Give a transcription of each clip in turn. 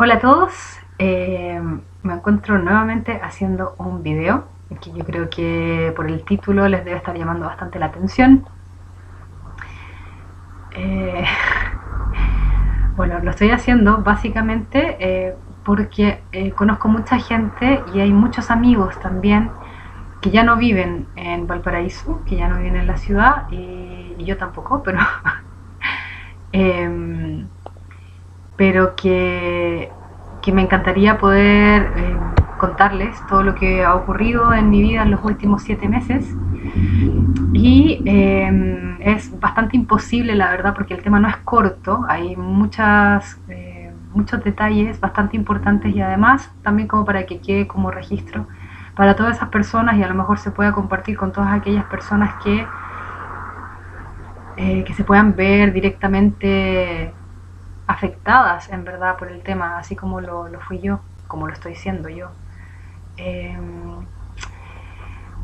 Hola a todos, me encuentro nuevamente haciendo un video que yo creo que por el título les debe estar llamando bastante la atención. Eh, bueno, lo estoy haciendo básicamente porque conozco mucha gente y hay muchos amigos también que ya no viven en Valparaíso, que ya no viven en la ciudad y yo tampoco, eh, pero que me encantaría poder contarles todo lo que ha ocurrido en mi vida en los últimos 7 meses. Y es bastante imposible, la verdad, porque el tema no es corto, hay muchos detalles bastante importantes y además también como para que quede como registro para todas esas personas y a lo mejor se pueda compartir con todas aquellas personas que se puedan ver directamente afectadas en verdad por el tema, así como lo fui yo, como lo estoy siendo yo. Eh,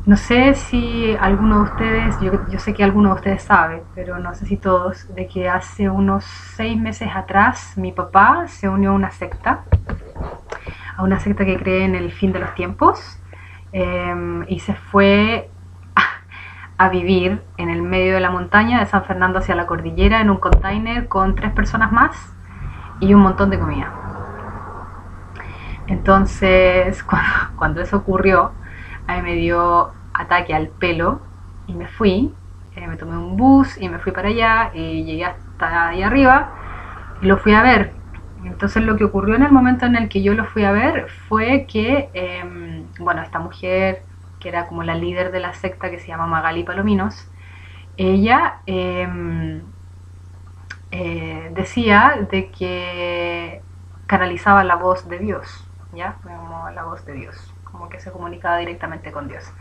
no sé si alguno de ustedes, yo sé que alguno de ustedes sabe, pero no sé si todos, de que hace unos 6 meses atrás mi papá se unió a una secta que cree en el fin de los tiempos, y se fue a vivir en el medio de la montaña de San Fernando hacia la cordillera en un container con 3 personas más y un montón de comida. Entonces, cuando eso ocurrió, a mí me dio ataque al pelo y me fui. Me tomé un bus y me fui para allá y llegué hasta ahí arriba y lo fui a ver. Entonces lo que ocurrió en el momento en el que yo lo fui a ver fue que, bueno, esta mujer que era como la líder de la secta que se llama Magali Palominos, ella decía de que canalizaba la voz de Dios, ¿ya? Como la voz de Dios, como que se comunicaba directamente con Dios.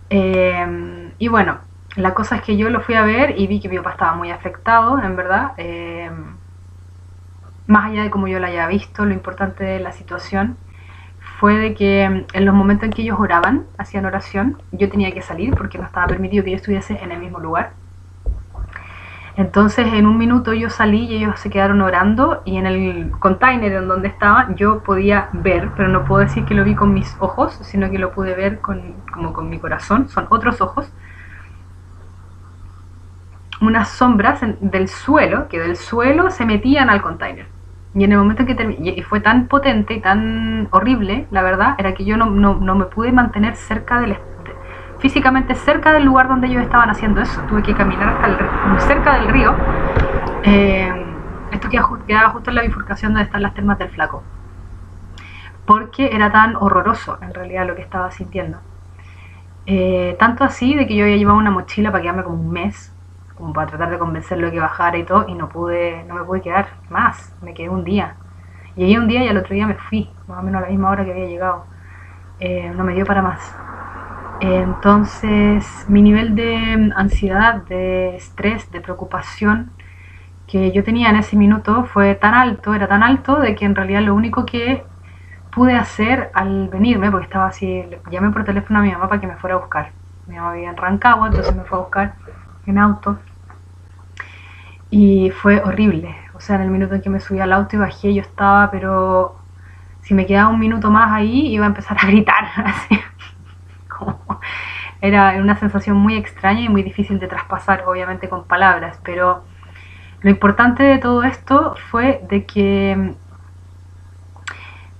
Y bueno, la cosa es que yo lo fui a ver y vi que mi papá estaba muy afectado, en verdad. Más allá de cómo yo lo haya visto, lo importante de la situación fue de que en los momentos en que ellos oraban, hacían oración, yo tenía que salir porque no estaba permitido que yo estuviese en el mismo lugar. Entonces en un minuto yo salí y ellos se quedaron orando y en el container en donde estaba yo podía ver, pero no puedo decir que lo vi con mis ojos, sino que lo pude ver como con mi corazón, son otros ojos, unas sombras del suelo, que del suelo se metían al container. Y en el momento en que terminé, y fue tan potente y tan horrible, la verdad, era que yo no me pude mantener físicamente cerca del lugar donde ellos estaban haciendo eso. Tuve que caminar cerca del río. Esto quedaba justo en la bifurcación donde están las termas del Flaco. Porque era tan horroroso, en realidad, lo que estaba sintiendo. Tanto así de que yo había llevado una mochila para quedarme como un mes, como para tratar de convencerlo de que bajara y todo, y no me pude quedar más, me quedé un día. Llegué un día y al otro día me fui, más o menos a la misma hora que había llegado. No me dio para más. Entonces, mi nivel de ansiedad, de estrés, de preocupación que yo tenía en ese minuto fue tan alto, era tan alto, de que en realidad lo único que pude hacer al venirme, porque estaba así, llamé por teléfono a mi mamá para que me fuera a buscar. Mi mamá vivía en Rancagua, entonces me fue a buscar en auto. Y fue horrible. O sea, en el minuto en que me subí al auto y bajé, yo estaba, pero si me quedaba un minuto más ahí, iba a empezar a gritar. Así. Era una sensación muy extraña y muy difícil de traspasar, obviamente, con palabras. Pero lo importante de todo esto fue de que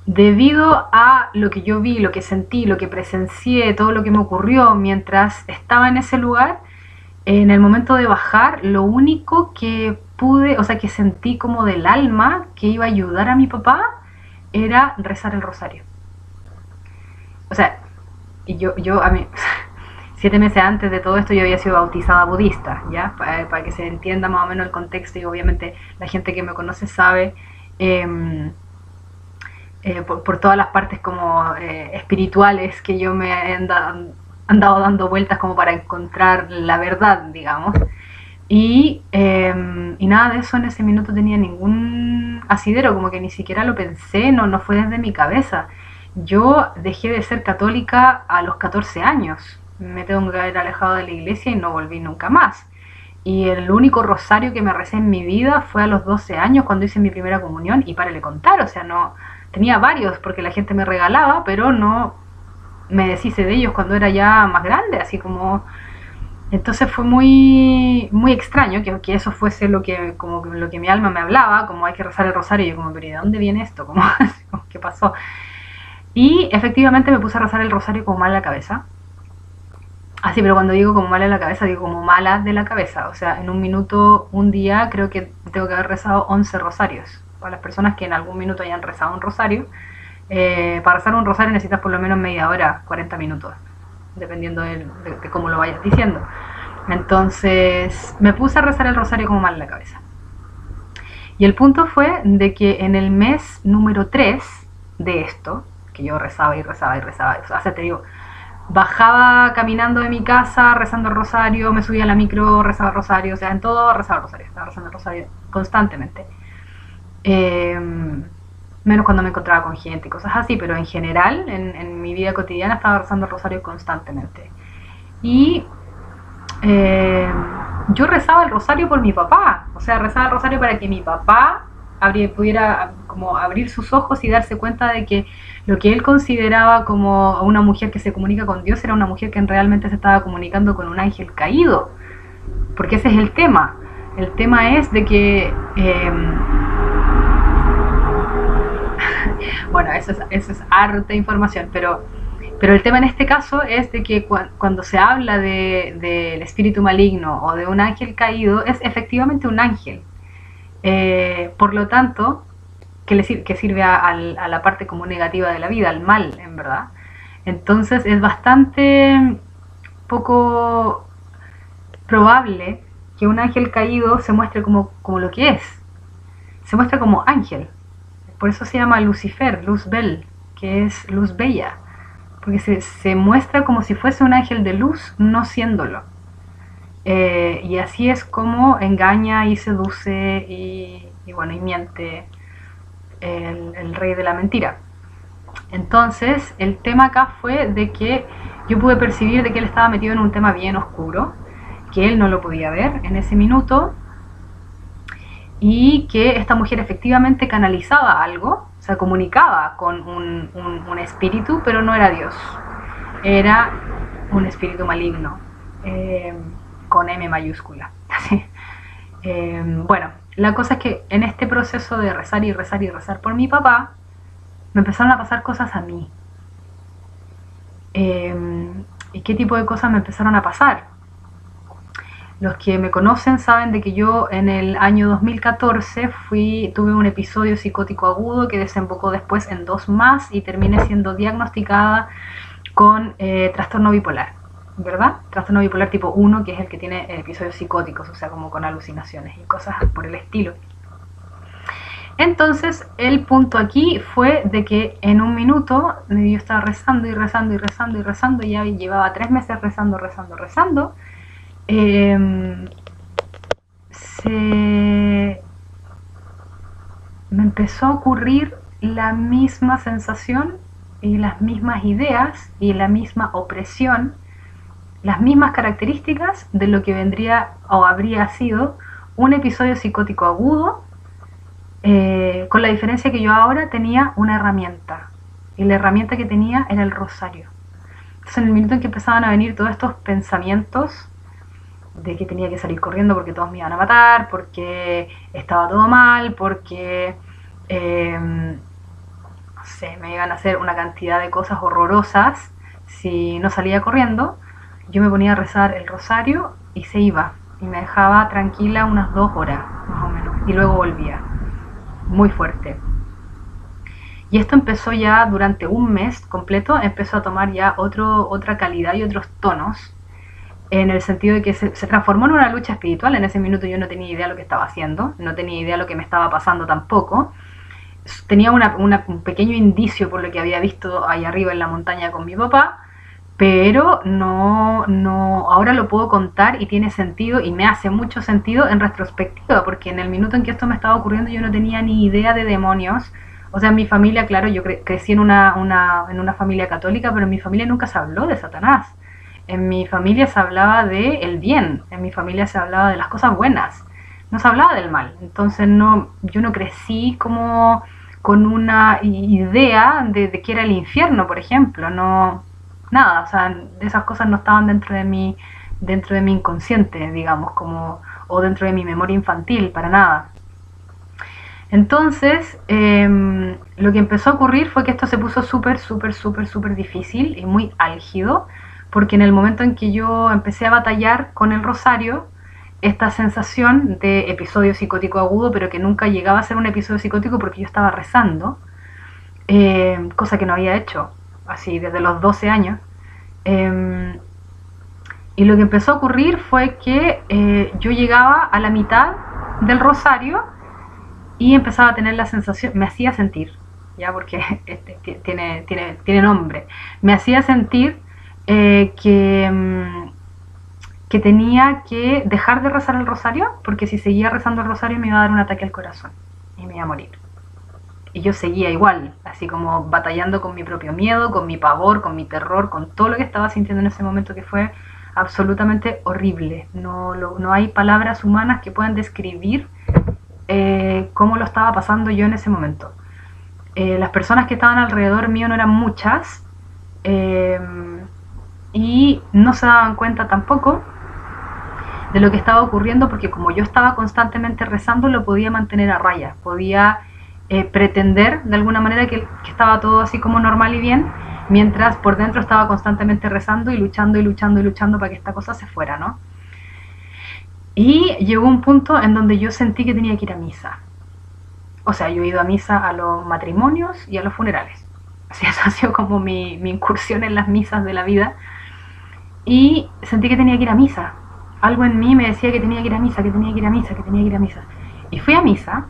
debido a lo que yo vi, lo que sentí, lo que presencié, todo lo que me ocurrió mientras estaba en ese lugar, en el momento de bajar, lo único que pude, o sea, que sentí como del alma que iba a ayudar a mi papá, era rezar el rosario. O sea, yo a mí, 7 meses antes de todo esto yo había sido bautizada budista, ¿ya? Para que se entienda más o menos el contexto y obviamente la gente que me conoce sabe por todas las partes como espirituales que yo me he andado dando vueltas como para encontrar la verdad, digamos. Y nada de eso en ese minuto tenía ningún asidero, como que ni siquiera lo pensé, no fue desde mi cabeza. Yo dejé de ser católica a los 14 años, me tengo que haber alejado de la iglesia y no volví nunca más. Y el único rosario que me recé en mi vida fue a los 12 años cuando hice mi primera comunión, y para de contar, o sea, no tenía varios porque la gente me regalaba, pero no me deshice de ellos cuando era ya más grande, así como entonces fue muy extraño que eso fuese lo que, como lo que mi alma me hablaba, como hay que rezar el rosario, y yo como, pero ¿de dónde viene esto? Como, ¿qué pasó? Y efectivamente me puse a rezar el rosario como mal a la cabeza. Así, pero cuando digo como mala en la cabeza, digo como mala de la cabeza. O sea, en un minuto, un día, creo que tengo que haber rezado 11 rosarios. Para las personas que en algún minuto hayan rezado un rosario, para rezar un rosario necesitas por lo menos media hora, 40 minutos, dependiendo de cómo lo vayas diciendo. Entonces, me puse a rezar el rosario como mal en la cabeza. Y el punto fue de que en el mes número 3 de esto, que yo rezaba y rezaba y rezaba, o sea, te digo, bajaba caminando de mi casa rezando el rosario, me subía a la micro, rezaba el rosario, o sea, en todo rezaba el rosario, estaba rezando el rosario constantemente. Eh, Menos cuando me encontraba con gente y cosas así, pero en general, en mi vida cotidiana estaba rezando el rosario constantemente. Y yo rezaba el rosario por mi papá, o sea, rezaba el rosario para que mi papá pudiera como abrir sus ojos y darse cuenta de que lo que él consideraba como una mujer que se comunica con Dios era una mujer que realmente se estaba comunicando con un ángel caído, porque ese es el tema. El tema es de que bueno, eso es harta información, pero el tema en este caso es de que cuando se habla del espíritu maligno o de un ángel caído, es efectivamente un ángel. Por lo tanto, que sirve a la parte como negativa de la vida, al mal, en verdad. Entonces es bastante poco probable que un ángel caído se muestre como lo que es. Se muestra como ángel. Por eso se llama Lucifer, Luz Bell, que es luz bella. Porque se muestra como si fuese un ángel de luz, no siéndolo. Y así es como engaña y seduce y bueno, y miente el rey de la mentira. Entonces, el tema acá fue de que yo pude percibir de que él estaba metido en un tema bien oscuro, que él no lo podía ver en ese minuto, y que esta mujer efectivamente canalizaba algo, o sea, comunicaba con un espíritu, pero no era Dios, era un espíritu maligno, con M mayúscula. Bueno, la cosa es que en este proceso de rezar y rezar y rezar por mi papá, me empezaron a pasar cosas a mí. ¿Y qué tipo de cosas me empezaron a pasar? Los que me conocen saben de que yo en el año 2014 tuve un episodio psicótico agudo que desembocó después en 2 más y terminé siendo diagnosticada con trastorno bipolar, ¿verdad? Trastorno bipolar tipo 1, que es el que tiene episodios psicóticos, o sea, como con alucinaciones y cosas por el estilo. Entonces, el punto aquí fue de que en un minuto yo estaba rezando y rezando y rezando y rezando, y ya llevaba 3 meses rezando, me empezó a ocurrir la misma sensación y las mismas ideas y la misma opresión, las mismas características de lo que vendría o habría sido un episodio psicótico agudo, con la diferencia que yo ahora tenía una herramienta, y la herramienta que tenía era el rosario. Entonces, en el minuto en que empezaban a venir todos estos pensamientos de que tenía que salir corriendo porque todos me iban a matar, porque estaba todo mal, porque no sé, me iban a hacer una cantidad de cosas horrorosas si no salía corriendo, yo me ponía a rezar el rosario y se iba, y me dejaba tranquila unas 2 horas más o menos, y luego volvía, muy fuerte. Y esto empezó ya durante un mes completo, empezó a tomar ya otra calidad y otros tonos, en el sentido de que se transformó en una lucha espiritual. En ese minuto yo no tenía idea de lo que estaba haciendo, no tenía idea de lo que me estaba pasando tampoco. Tenía un pequeño indicio por lo que había visto ahí arriba en la montaña con mi papá, pero no, ahora lo puedo contar y tiene sentido, y me hace mucho sentido en retrospectiva, porque en el minuto en que esto me estaba ocurriendo yo no tenía ni idea de demonios. O sea, en mi familia, claro, yo crecí en una familia católica, pero en mi familia nunca se habló de Satanás. en mi familia se hablaba de el bien, en mi familia se hablaba de las cosas buenas, no se hablaba del mal. Entonces yo no crecí como con una idea de que era el infierno, por ejemplo, no, nada, o sea, esas cosas no estaban dentro de mi inconsciente, digamos, como, o dentro de mi memoria infantil, para nada. Entonces, lo que empezó a ocurrir fue que esto se puso súper difícil y muy álgido, porque en el momento en que yo empecé a batallar con el rosario, esta sensación de episodio psicótico agudo, pero que nunca llegaba a ser un episodio psicótico porque yo estaba rezando, cosa que no había hecho así desde los 12 años. Y lo que empezó a ocurrir fue que yo llegaba a la mitad del rosario y empezaba a tener la sensación, me hacía sentir, ya porque tiene nombre, me hacía sentir que tenía que dejar de rezar el rosario, porque si seguía rezando el rosario me iba a dar un ataque al corazón y me iba a morir. Y yo seguía igual, así como batallando con mi propio miedo, con mi pavor, con mi terror, con todo lo que estaba sintiendo en ese momento, que fue absolutamente horrible. No hay palabras humanas que puedan describir cómo lo estaba pasando yo en ese momento. Las personas que estaban alrededor mío no eran muchas, y no se daban cuenta tampoco de lo que estaba ocurriendo, porque como yo estaba constantemente rezando, lo podía mantener a raya, podía pretender de alguna manera que estaba todo así como normal y bien, mientras por dentro estaba constantemente rezando y luchando para que esta cosa se fuera, ¿no? Y llegó un punto en donde yo sentí que tenía que ir a misa. O sea, yo he ido a misa a los matrimonios y a los funerales. Así, eso ha sido como mi incursión en las misas de la vida. Y sentí que tenía que ir a misa. Algo en mí me decía que tenía que ir a misa, que tenía que ir a misa, que tenía que ir a misa. Y fui a misa.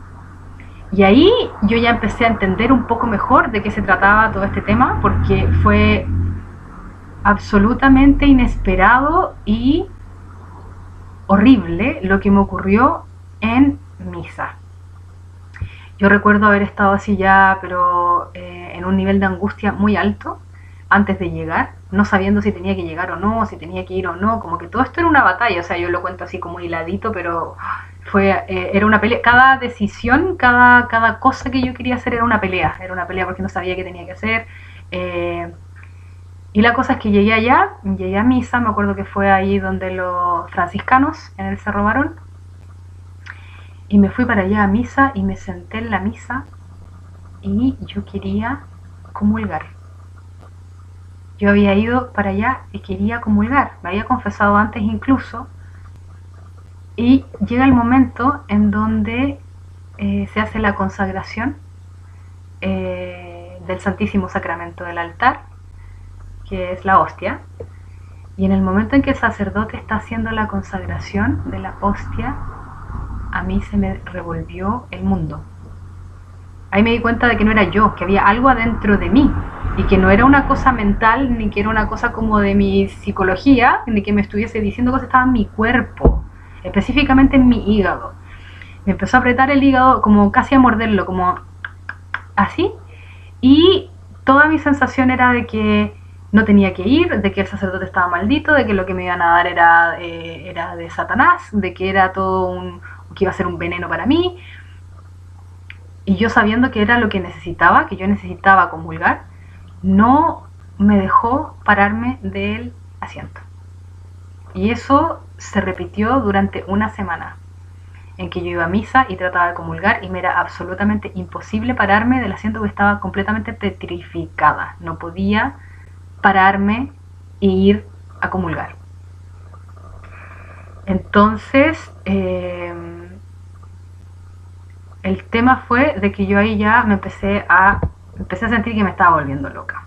Y ahí yo ya empecé a entender un poco mejor de qué se trataba todo este tema, porque fue absolutamente inesperado y horrible lo que me ocurrió en misa. Yo recuerdo haber estado así ya, pero en un nivel de angustia muy alto antes de llegar, no sabiendo si tenía que llegar o no, si tenía que ir o no, como que todo esto era una batalla, o sea, yo lo cuento así como hiladito, pero era una pelea, cada decisión, cada cosa que yo quería hacer era una pelea porque no sabía qué tenía que hacer. Y la cosa es que llegué a misa, me acuerdo que fue ahí donde los franciscanos, en el Cerro Barón, y me fui para allá a misa y me senté en la misa y yo quería comulgar. Yo había ido para allá y quería comulgar, me había confesado antes incluso, y llega el momento en donde se hace la consagración del Santísimo Sacramento del altar, que es la hostia, y en el momento en que el sacerdote está haciendo la consagración de la hostia, a mí se me revolvió el mundo. Ahí me di cuenta de que no era yo, que había algo adentro de mí, y que no era una cosa mental, ni que era una cosa como de mi psicología, ni que me estuviese diciendo cosas, estaba en mi cuerpo, específicamente en mi hígado. Me empezó a apretar el hígado, como casi a morderlo, como así, y toda mi sensación era de que no tenía que ir, de que el sacerdote estaba maldito, de que lo que me iban a dar era de Satanás, de que era todo que iba a ser un veneno para mí. Y yo, sabiendo que era lo que necesitaba, que yo necesitaba comulgar, no me dejó pararme del asiento. Y eso se repitió durante una semana, en que yo iba a misa y trataba de comulgar y me era absolutamente imposible pararme del asiento, porque estaba completamente petrificada. No podía pararme e ir a comulgar. Entonces, el tema fue de que yo ahí ya empecé a sentir que me estaba volviendo loca.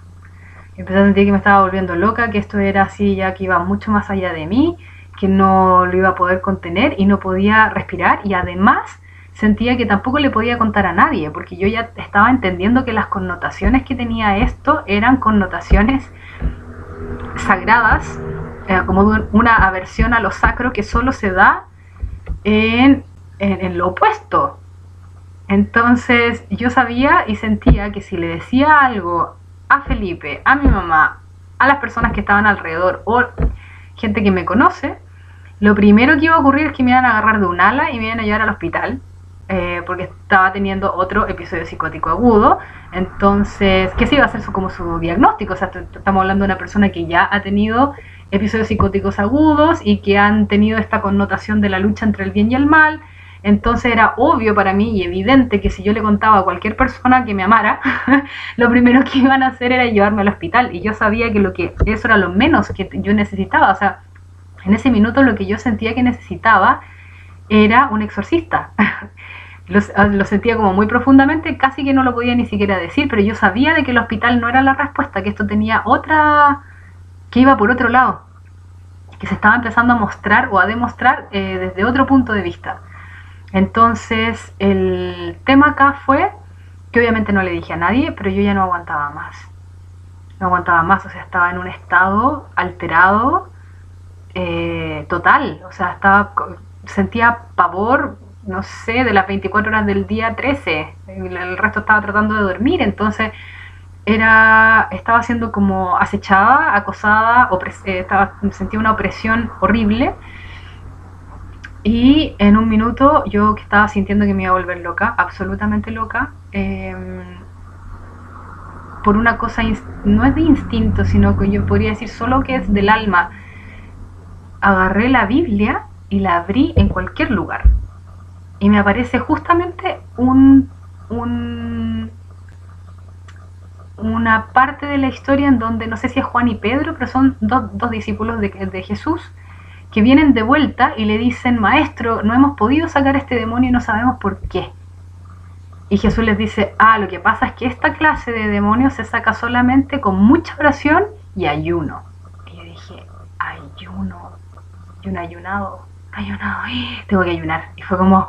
Empecé a sentir que me estaba volviendo loca, que esto era así ya, que iba mucho más allá de mí, que no lo iba a poder contener y no podía respirar, y además sentía que tampoco le podía contar a nadie, porque yo ya estaba entendiendo que las connotaciones que tenía esto eran connotaciones sagradas, como una aversión a lo sacro que solo se da en lo opuesto. Entonces yo sabía y sentía que si le decía algo a Felipe, a mi mamá, a las personas que estaban alrededor, o gente que me conoce, lo primero que iba a ocurrir es que me iban a agarrar de un ala y me iban a llevar al hospital, porque estaba teniendo otro episodio psicótico agudo. Entonces, ¿qué se iba a hacer como su diagnóstico? O sea, estamos hablando de una persona que ya ha tenido episodios psicóticos agudos y que han tenido esta connotación de la lucha entre el bien y el mal. Entonces era obvio para mí y evidente que si yo le contaba a cualquier persona que me amara, lo primero que iban a hacer era llevarme al hospital. Y yo sabía que eso era lo menos que yo necesitaba. O sea, en ese minuto lo que yo sentía que necesitaba era un exorcista. Lo sentía como muy profundamente, casi que no lo podía ni siquiera decir, pero yo sabía de que el hospital no era la respuesta, que esto tenía otra, que iba por otro lado, que se estaba empezando a mostrar o a demostrar desde otro punto de vista. Entonces el tema acá fue que obviamente no le dije a nadie, pero yo ya no aguantaba más. No aguantaba más, o sea, estaba en un estado alterado total, o sea, sentía pavor, no sé, de las 24 horas del día 13, el resto estaba tratando de dormir, entonces estaba siendo como acechada, acosada, sentía una opresión horrible. Y en un minuto yo que estaba sintiendo que me iba a volver loca, absolutamente loca, por una cosa, no es de instinto, sino que yo podría decir solo que es del alma, agarré la Biblia y la abrí en cualquier lugar. Y me aparece justamente una parte de la historia en donde, no sé si es Juan y Pedro, pero son dos discípulos de Jesús, que vienen de vuelta y le dicen, maestro, no hemos podido sacar este demonio y no sabemos por qué. Y Jesús les dice, lo que pasa es que esta clase de demonios se saca solamente con mucha oración y ayuno. Y yo dije, ayuno, yo no he ayunado, tengo que ayunar. Y fue como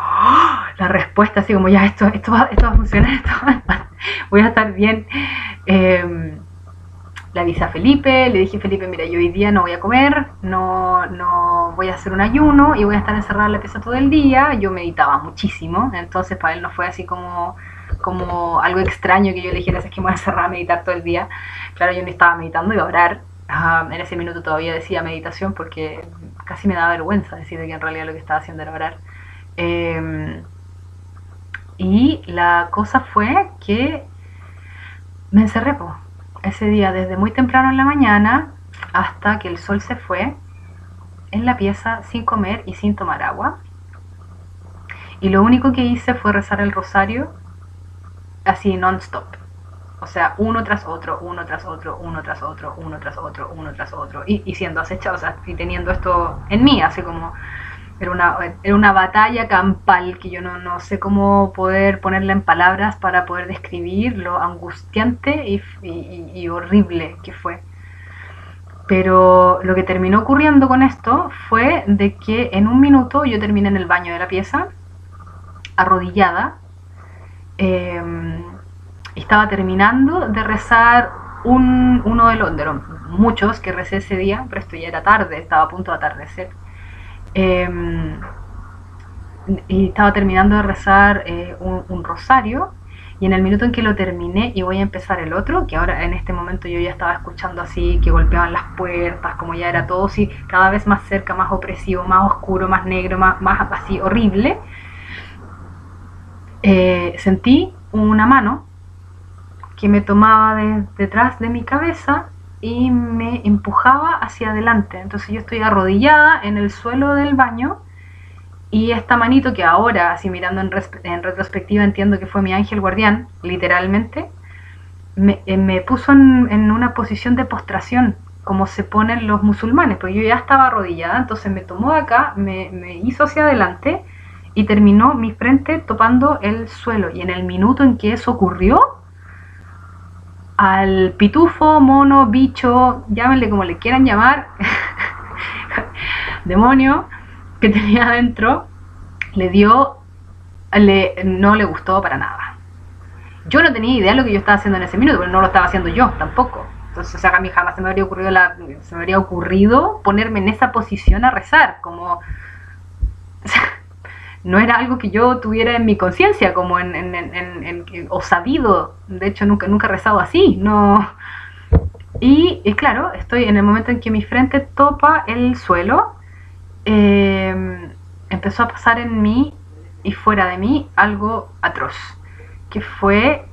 la respuesta, así como ya esto va a funcionar, voy a estar bien. Le avisé a Felipe, le dije, Felipe, mira, yo hoy día no voy a comer, no voy a hacer un ayuno y voy a estar encerrada en la pieza todo el día. Yo meditaba muchísimo, entonces para él no fue así como algo extraño que yo le dijera, es que me voy a encerrar a meditar todo el día. Claro, yo no estaba meditando, iba a orar. En ese minuto todavía decía meditación porque casi me daba vergüenza decir que en realidad lo que estaba haciendo era orar. Y la cosa fue que me encerré, ese día desde muy temprano en la mañana hasta que el sol se fue, en la pieza sin comer y sin tomar agua. Y lo único que hice fue rezar el rosario así non-stop. O sea, uno tras otro, uno tras otro, uno tras otro, uno tras otro, uno tras otro. Y siendo acechado, o sea, y teniendo esto en mí, así como era una batalla campal que yo no sé cómo poder ponerla en palabras para poder describir lo angustiante y horrible que fue. Pero lo que terminó ocurriendo con esto fue de que en un minuto yo terminé en el baño de la pieza, arrodillada, estaba terminando de rezar uno de los muchos que recé ese día, pero esto ya era tarde, estaba a punto de atardecer. Y estaba terminando de rezar un rosario, y en el minuto en que lo terminé y voy a empezar el otro, que ahora en este momento yo ya estaba escuchando así que golpeaban las puertas, como ya era todo así cada vez más cerca, más opresivo, más oscuro, más negro, más así horrible, sentí una mano que me tomaba detrás de mi cabeza y me empujaba hacia adelante. Entonces yo estoy arrodillada en el suelo del baño y esta manito, que ahora, así mirando en retrospectiva, entiendo que fue mi ángel guardián, literalmente, me puso en una posición de postración, como se ponen los musulmanes, porque yo ya estaba arrodillada. Entonces me tomó de acá, me hizo hacia adelante y terminó mi frente topando el suelo. Y en el minuto en que eso ocurrió, al pitufo, mono, bicho, llámenle como le quieran llamar, demonio que tenía adentro, no le gustó para nada. Yo no tenía idea de lo que yo estaba haciendo en ese minuto, pero no lo estaba haciendo yo tampoco. Entonces, o sea, a mí jamás se me habría ocurrido ponerme en esa posición a rezar, como, o sea, no era algo que yo tuviera en mi conciencia, como o sabido. De hecho, nunca he rezado así, no. Y claro, estoy en el momento en que mi frente topa el suelo, empezó a pasar en mí y fuera de mí algo atroz, que fue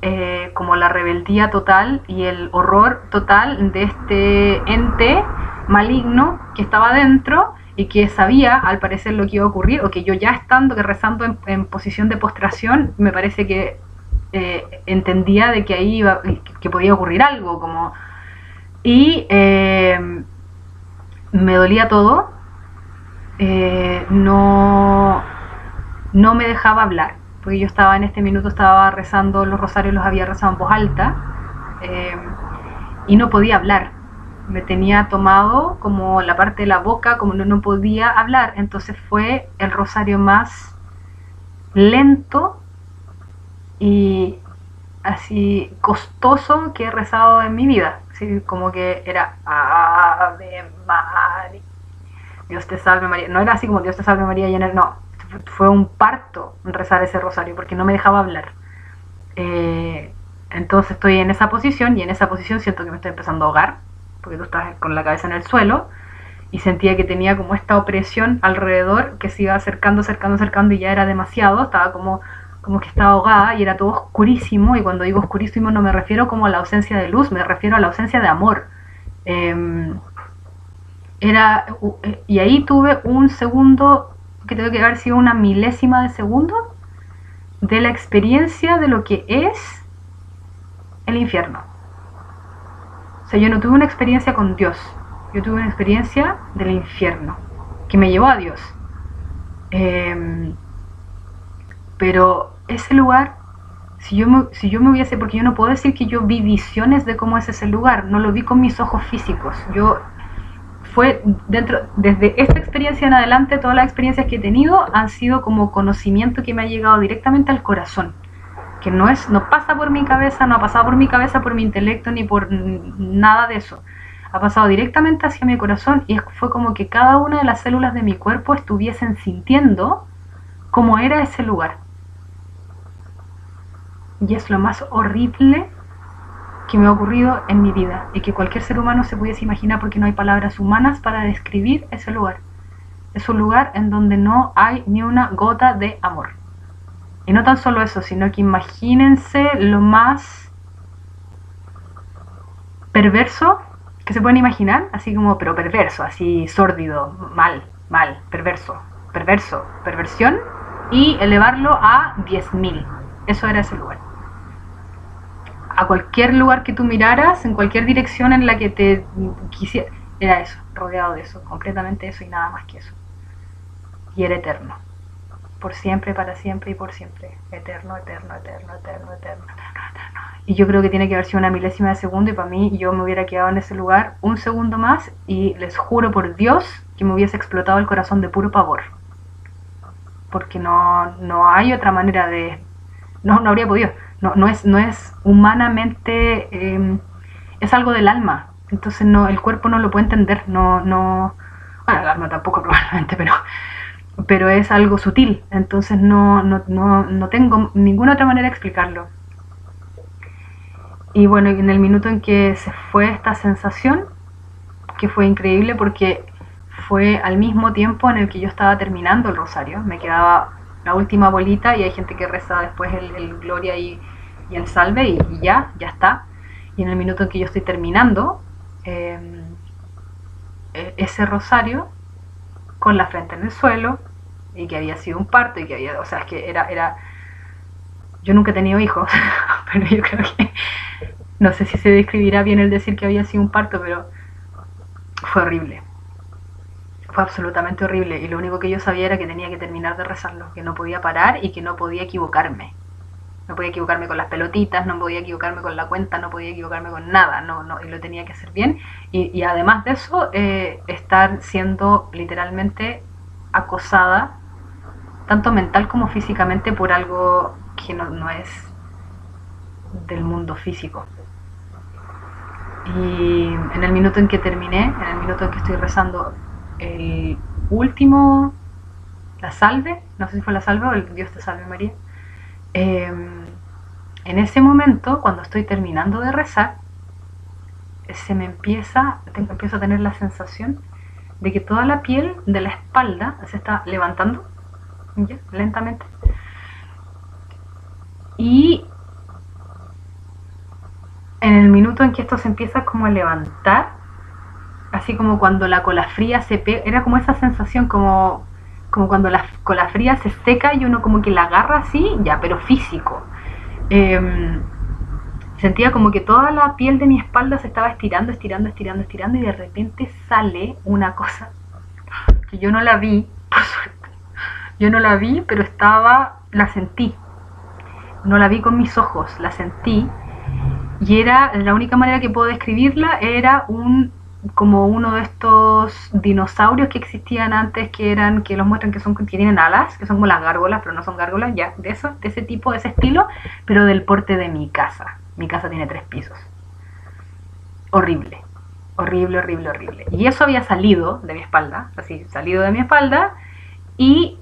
como la rebeldía total y el horror total de este ente maligno que estaba dentro y que sabía al parecer lo que iba a ocurrir, o que yo ya estando que rezando en posición de postración, me parece que entendía de que ahí iba, que podía ocurrir algo, como y me dolía todo, no, no me dejaba hablar, porque yo estaba en este minuto, estaba rezando los rosarios, los había rezado en voz alta, eh, y no podía hablar. Me tenía tomado como la parte de la boca, como no podía hablar, entonces fue el rosario más lento y así costoso que he rezado en mi vida. Así como que era Ave María, Dios te salve María. No era así como Dios te salve María llena, no. Fue un parto rezar ese rosario porque no me dejaba hablar. Entonces estoy en esa posición y en esa posición siento que me estoy empezando a ahogar porque tú estás con la cabeza en el suelo y sentía que tenía como esta opresión alrededor que se iba acercando, acercando, acercando y ya era demasiado, estaba como que estaba ahogada y era todo oscurísimo, y cuando digo oscurísimo no me refiero como a la ausencia de luz, me refiero a la ausencia de amor. Eh, era, y ahí tuve un segundo, que tengo que haber sido una milésima de segundo, de la experiencia de lo que es el infierno. O sea, yo no tuve una experiencia con Dios, yo tuve una experiencia del infierno, que me llevó a Dios. Eh, pero ese lugar, si yo me hubiese, porque yo no puedo decir que yo vi visiones de cómo es ese lugar, no lo vi con mis ojos físicos, yo fue dentro, desde esta experiencia en adelante, todas las experiencias que he tenido han sido como conocimiento que me ha llegado directamente al corazón, que no pasa por mi cabeza, no ha pasado por mi cabeza, por mi intelecto, ni por nada de eso. Ha pasado directamente hacia mi corazón y fue como que cada una de las células de mi cuerpo estuviesen sintiendo cómo era ese lugar. Y es lo más horrible que me ha ocurrido en mi vida y que cualquier ser humano se pudiese imaginar, porque no hay palabras humanas para describir ese lugar. Es un lugar en donde no hay ni una gota de amor. Y no tan solo eso, sino que imagínense lo más perverso que se pueden imaginar, así como, pero perverso, así sórdido, mal, mal, perverso, perverso, perversión, y elevarlo a 10.000. Eso era ese lugar. A cualquier lugar que tú miraras, en cualquier dirección en la que te quisiera, era eso, rodeado de eso, completamente eso y nada más que eso. Y era eterno. Por siempre, para siempre y por siempre. Eterno, eterno, eterno, eterno, eterno, eterno, eterno. Y yo creo que tiene que haber sido una milésima de segundo, y para mí yo me hubiera quedado en ese lugar un segundo más y les juro por Dios que me hubiese explotado el corazón de puro pavor. Porque no hay otra manera de... No habría podido. No es humanamente... es algo del alma. Entonces el cuerpo no lo puede entender. Bueno, el alma tampoco probablemente, pero es algo sutil, entonces no tengo ninguna otra manera de explicarlo. Y bueno, en el minuto en que se fue esta sensación, que fue increíble porque fue al mismo tiempo en el que yo estaba terminando el rosario, me quedaba la última bolita y hay gente que reza después el Gloria y el Salve y ya está. Y en el minuto en que yo estoy terminando ese rosario, con la frente en el suelo, y que había sido un parto, y que había, o sea, es que era yo nunca he tenido hijos, pero yo creo que, no sé si se describirá bien el decir que había sido un parto, pero fue horrible, fue absolutamente horrible, y lo único que yo sabía era que tenía que terminar de rezarlo, que no podía parar y que no podía equivocarme. No podía equivocarme con las pelotitas, no podía equivocarme con la cuenta, no podía equivocarme con nada, y lo tenía que hacer bien. Y además de eso, estar siendo literalmente acosada, tanto mental como físicamente, por algo que no es del mundo físico. Y en el minuto en que terminé, en el minuto en que estoy rezando el último, la salve, no sé si fue la salve o el Dios te salve María, en ese momento, cuando estoy terminando de rezar, empiezo a tener la sensación de que toda la piel de la espalda se está levantando, ¿ya? Lentamente. Y en el minuto en que esto se empieza como a levantar, así como cuando la cola fría se pega, era como esa sensación como cuando la cola fría se seca y uno como que la agarra así, ya, pero físico. Sentía como que toda la piel de mi espalda se estaba estirando y de repente sale una cosa que yo no la vi, por suerte. Yo no la vi, pero la sentí. No la vi con mis ojos, la sentí. Y era, la única manera que puedo describirla era como uno de estos dinosaurios que existían antes, que los muestran que tienen alas, que son como las gárgolas, pero no son gárgolas, ya, de ese tipo, de ese estilo, pero del porte de mi casa. Mi casa tiene 3 pisos. Horrible. Horrible. Y eso había salido de mi espalda, y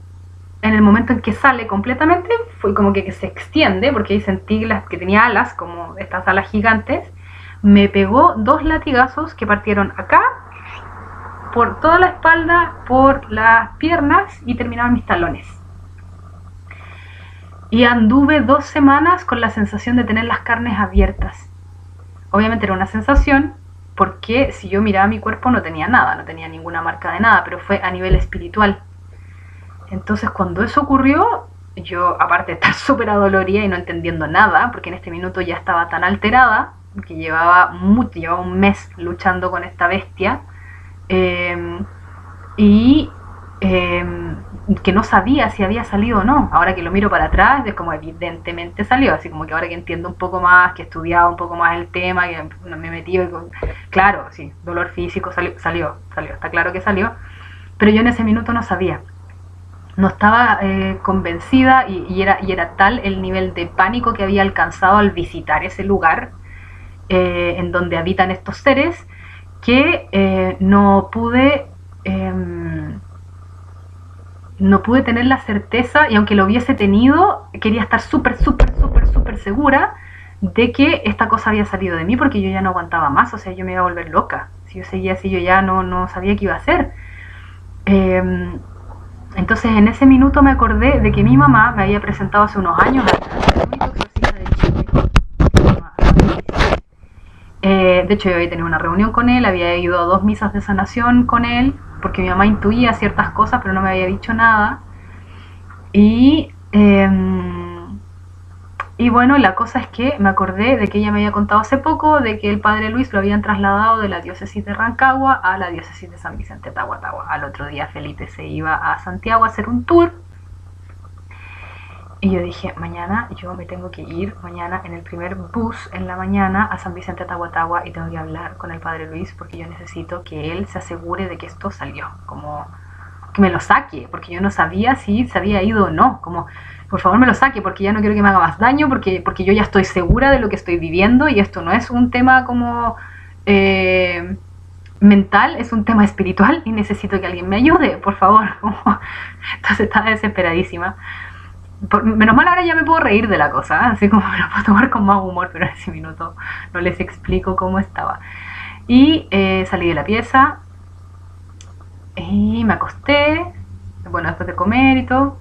en el momento en que sale completamente, fue como que se extiende, porque ahí sentí que tenía alas, como estas alas gigantes, me pegó 2 latigazos que partieron acá, por toda la espalda, por las piernas y terminaron mis talones. Y anduve 2 semanas con la sensación de tener las carnes abiertas. Obviamente era una sensación, porque si yo miraba mi cuerpo no tenía nada, no tenía ninguna marca de nada, pero fue a nivel espiritual. Entonces cuando eso ocurrió, yo aparte de estar súper adolorida y no entendiendo nada, porque en este minuto ya estaba tan alterada, que llevaba un mes luchando con esta bestia, y que no sabía si había salido o no. Ahora que lo miro para atrás, es como evidentemente salió, así como que ahora que entiendo un poco más, que he estudiado un poco más el tema, que me he metido, claro, sí, dolor físico, salió, está claro que salió, pero yo en ese minuto no sabía. No estaba convencida y era tal el nivel de pánico que había alcanzado al visitar ese lugar en donde habitan estos seres, que no pude tener la certeza, y aunque lo hubiese tenido, quería estar súper segura de que esta cosa había salido de mí, porque yo ya no aguantaba más, o sea, yo me iba a volver loca. Si yo seguía así, yo ya no sabía qué iba a hacer. Entonces en ese minuto me acordé de que mi mamá me había presentado hace unos años al único exorcista de Chile. De hecho yo había tenido una reunión con él, había ido a 2 misas de sanación con él, porque mi mamá intuía ciertas cosas pero no me había dicho nada. Y bueno, la cosa es que me acordé de que ella me había contado hace poco de que el padre Luis lo habían trasladado de la diócesis de Rancagua a la diócesis de San Vicente de Tahuatahua. Al otro día Felipe se iba a Santiago a hacer un tour. Y yo dije, mañana yo me tengo que ir, mañana en el primer bus en la mañana a San Vicente de Tahuatahua, y tengo que hablar con el padre Luis, porque yo necesito que él se asegure de que esto salió, como que me lo saque, porque yo no sabía si se había ido o no, como por favor me lo saque, porque ya no quiero que me haga más daño, porque yo ya estoy segura de lo que estoy viviendo, y esto no es un tema como mental, es un tema espiritual, y necesito que alguien me ayude, por favor. Entonces estaba desesperadísima. Menos mal ahora ya me puedo reír de la cosa, ¿eh? Así como me lo puedo tomar con más humor, pero en ese minuto no les explico cómo estaba. Y salí de la pieza y me acosté, bueno, después de comer y todo.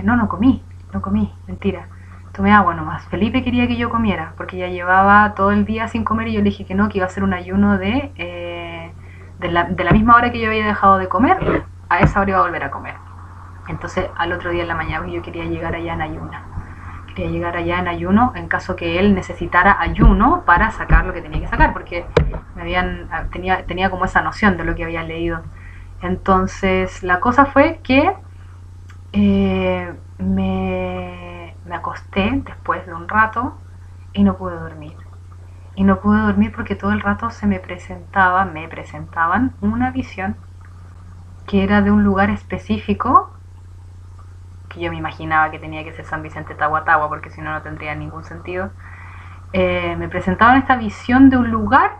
No comí, mentira. Tomé agua nomás. Felipe quería que yo comiera, porque ya llevaba todo el día sin comer, y yo le dije que no, que iba a hacer un ayuno de la misma hora que yo había dejado de comer, a esa hora iba a volver a comer. Entonces al otro día en la mañana yo quería llegar allá en ayuno. En caso que él necesitara ayuno para sacar lo que tenía que sacar, porque tenía como esa noción de lo que había leído. Entonces la cosa fue que me acosté después de un rato y no pude dormir. Porque todo el rato me presentaban una visión que era de un lugar específico, que yo me imaginaba que tenía que ser San Vicente de Tahuatahua, porque si no, no tendría ningún sentido. Me presentaban esta visión de un lugar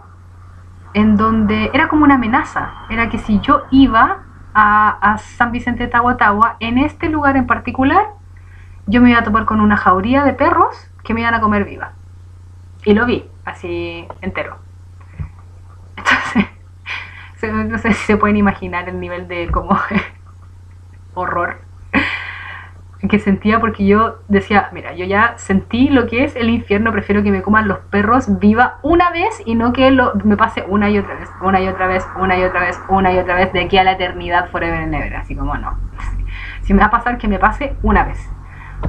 en donde era como una amenaza. Era que si yo iba a San Vicente de Tahuatahua, en este lugar en particular, yo me iba a topar con una jauría de perros que me iban a comer viva. Y lo vi, así entero. No sé si se pueden imaginar el nivel de como horror que sentía, porque yo decía, mira, yo ya sentí lo que es el infierno, prefiero que me coman los perros viva una vez y no que me pase una y otra vez, una y otra vez, una y otra vez, una y otra vez, de aquí a la eternidad, forever and ever, así como no. Si me va a pasar, que me pase una vez.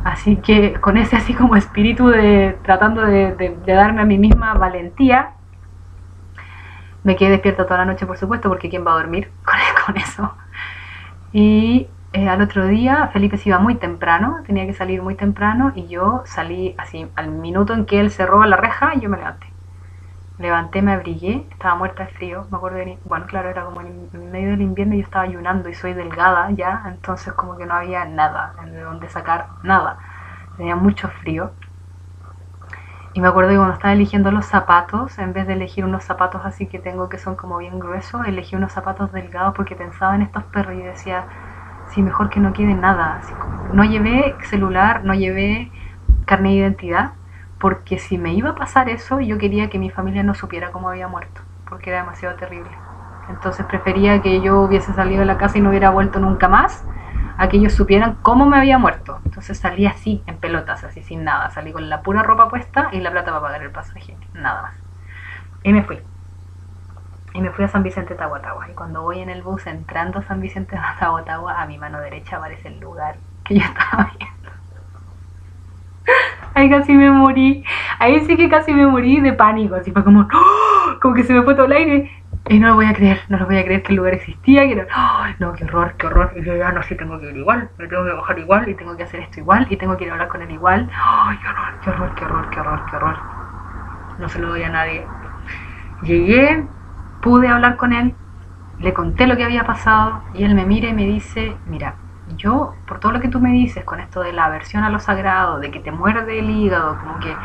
Así que con ese así como espíritu de tratando de darme a mí misma valentía, me quedé despierta toda la noche, por supuesto, porque ¿quién va a dormir con eso? Y al otro día Felipe se iba muy temprano, tenía que salir muy temprano, y yo salí así, al minuto en que él cerró la reja, yo me levanté. Levanté, me abrigué, estaba muerta de frío, me acuerdo de, bueno, claro, era como en medio del invierno, y yo estaba ayunando y soy delgada ya, entonces como que no había nada de donde sacar nada, tenía mucho frío. Y me acuerdo que cuando estaba eligiendo los zapatos, en vez de elegir unos zapatos así que tengo que son como bien gruesos, elegí unos zapatos delgados porque pensaba en estos perros y decía, sí, mejor que no quede nada. Así como, no llevé celular, no llevé carnet de identidad, porque si me iba a pasar eso, yo quería que mi familia no supiera cómo había muerto, porque era demasiado terrible. Entonces prefería que yo hubiese salido de la casa y no hubiera vuelto nunca más, a que ellos supieran cómo me había muerto. Entonces salí así, en pelotas, así sin nada. Salí con la pura ropa puesta y la plata para pagar el pasaje, nada más. Y me fui. Y me fui a San Vicente de Tahuatahua. Y cuando voy en el bus entrando a San Vicente de Tahuatahua, a mi mano derecha aparece el lugar que yo estaba viendo. Ahí casi me morí. Ahí sí que casi me morí de pánico. Así fue como, ¡oh! Como que se me fue todo el aire. Y no lo voy a creer, no lo voy a creer que el lugar existía, que era, ¡oh! No, qué horror, qué horror. Y yo ya no sé, tengo que ir igual, me tengo que bajar igual, y tengo que hacer esto igual, y tengo que ir a hablar con él igual. ¡Oh! Qué horror, qué horror, qué horror, qué horror, qué horror. No se lo doy a nadie. Llegué, pude hablar con él, le conté lo que había pasado, y él me mira y me dice, mira, yo, por todo lo que tú me dices con esto de la aversión a lo sagrado, de que te muerde el hígado, como que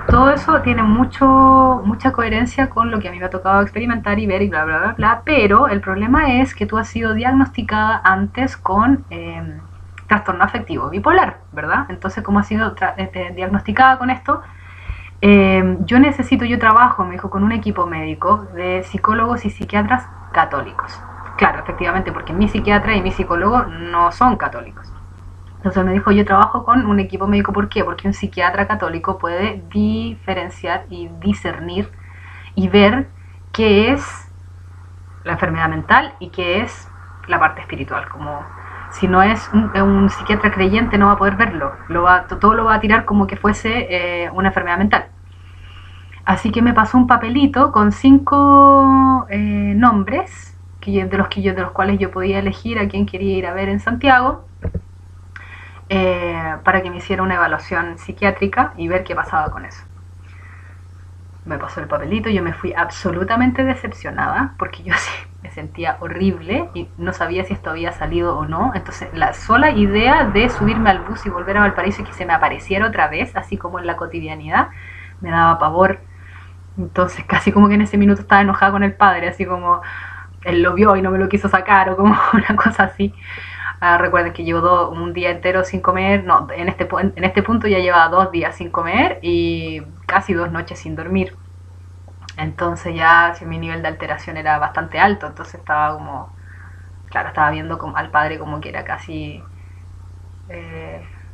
todo eso tiene mucha coherencia con lo que a mí me ha tocado experimentar y ver y bla, bla, bla, bla, pero el problema es que tú has sido diagnosticada antes con trastorno afectivo bipolar, ¿verdad? Entonces, como has sido diagnosticada con esto, yo trabajo, me dijo, con un equipo médico de psicólogos y psiquiatras católicos. Claro, efectivamente, porque mi psiquiatra y mi psicólogo no son católicos. Entonces me dijo, yo trabajo con un equipo médico. ¿Por qué? Porque un psiquiatra católico puede diferenciar y discernir y ver qué es la enfermedad mental y qué es la parte espiritual. Como si no es un psiquiatra creyente, no va a poder verlo. Todo lo va a tirar como que fuese una enfermedad mental. Así que me pasó un papelito con 5 nombres de los cuales yo podía elegir a quién quería ir a ver en Santiago, para que me hiciera una evaluación psiquiátrica y ver qué pasaba con eso. Me pasó el papelito, yo me fui absolutamente decepcionada, porque yo sí me sentía horrible y no sabía si esto había salido o no. Entonces la sola idea de subirme al bus y volver a Valparaíso y que se me apareciera otra vez, así como en la cotidianidad, me daba pavor. Entonces casi como que en ese minuto estaba enojada con el padre, así como él lo vio y no me lo quiso sacar, o como una cosa así. Recuerden que llevo un día entero sin comer, no, en este punto ya llevaba 2 días sin comer y casi 2 noches sin dormir. Entonces ya mi nivel de alteración era bastante alto, entonces estaba como, claro, estaba viendo al padre como que era casi,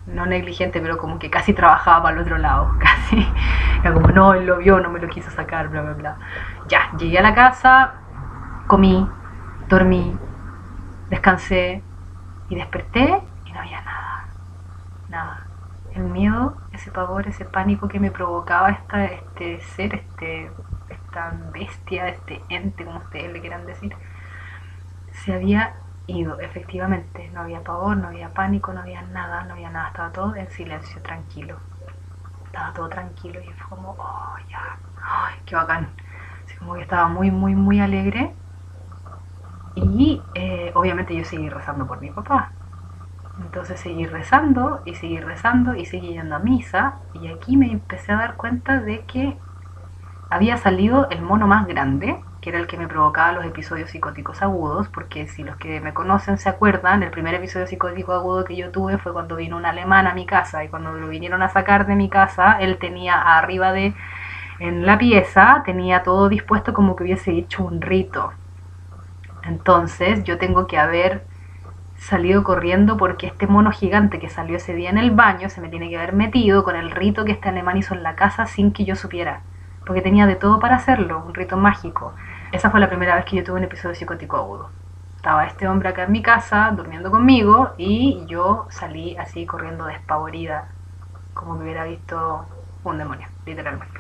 no negligente, pero como que casi trabajaba para el otro lado, casi. Era como, no, él lo vio, no me lo quiso sacar, bla, bla, bla. Ya, llegué a la casa, comí, dormí, descansé y desperté y no había nada, nada. El miedo, ese pavor, ese pánico que me provocaba este ser, esta bestia, este ente, como ustedes le quieran decir, se había ido, efectivamente. No había pavor, no había pánico, no había nada, estaba todo en silencio, tranquilo. Estaba todo tranquilo y fue como, oh, ya, ay, qué bacán. Así como que estaba muy, muy, muy alegre. Y obviamente yo seguí rezando por mi papá. Entonces seguí rezando y seguí rezando y seguí yendo a misa. Y aquí me empecé a dar cuenta de que había salido el mono más grande, que era el que me provocaba los episodios psicóticos agudos, porque si los que me conocen se acuerdan, el primer episodio psicótico agudo que yo tuve fue cuando vino un alemán a mi casa, y cuando lo vinieron a sacar de mi casa, él tenía arriba en la pieza, tenía todo dispuesto como que hubiese hecho un rito. Entonces yo tengo que haber salido corriendo porque este mono gigante que salió ese día en el baño se me tiene que haber metido con el rito que este alemán hizo en la casa sin que yo supiera. Porque tenía de todo para hacerlo, un rito mágico. Esa fue la primera vez que yo tuve un episodio psicótico agudo. Estaba este hombre acá en mi casa durmiendo conmigo y yo salí así corriendo despavorida, como que hubiera visto un demonio, literalmente.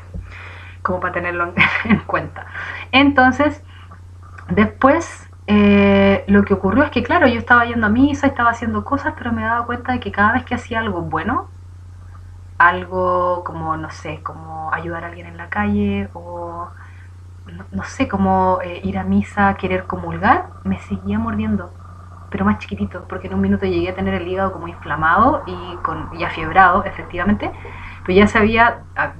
Como para tenerlo en cuenta. Entonces, después lo que ocurrió es que, claro, yo estaba yendo a misa, estaba haciendo cosas, pero me daba cuenta de que cada vez que hacía algo bueno, algo como, no sé, como ayudar a alguien en la calle o no sé, como ir a misa, querer comulgar, me seguía mordiendo, pero más chiquitito, porque en un minuto llegué a tener el hígado como inflamado y afiebrado, efectivamente, pero ya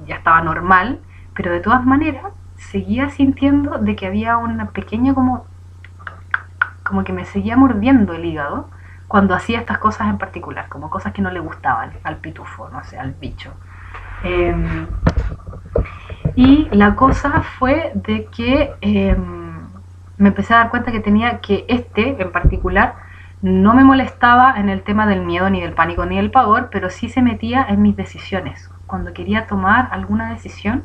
estaba normal, pero de todas maneras seguía sintiendo de que había una pequeña como que me seguía mordiendo el hígado cuando hacía estas cosas en particular, como cosas que no le gustaban al pitufo, no sé, al bicho. Y la cosa fue de que me empecé a dar cuenta que tenía que en particular no me molestaba en el tema del miedo, ni del pánico, ni del pavor, pero sí se metía en mis decisiones. Cuando quería tomar alguna decisión,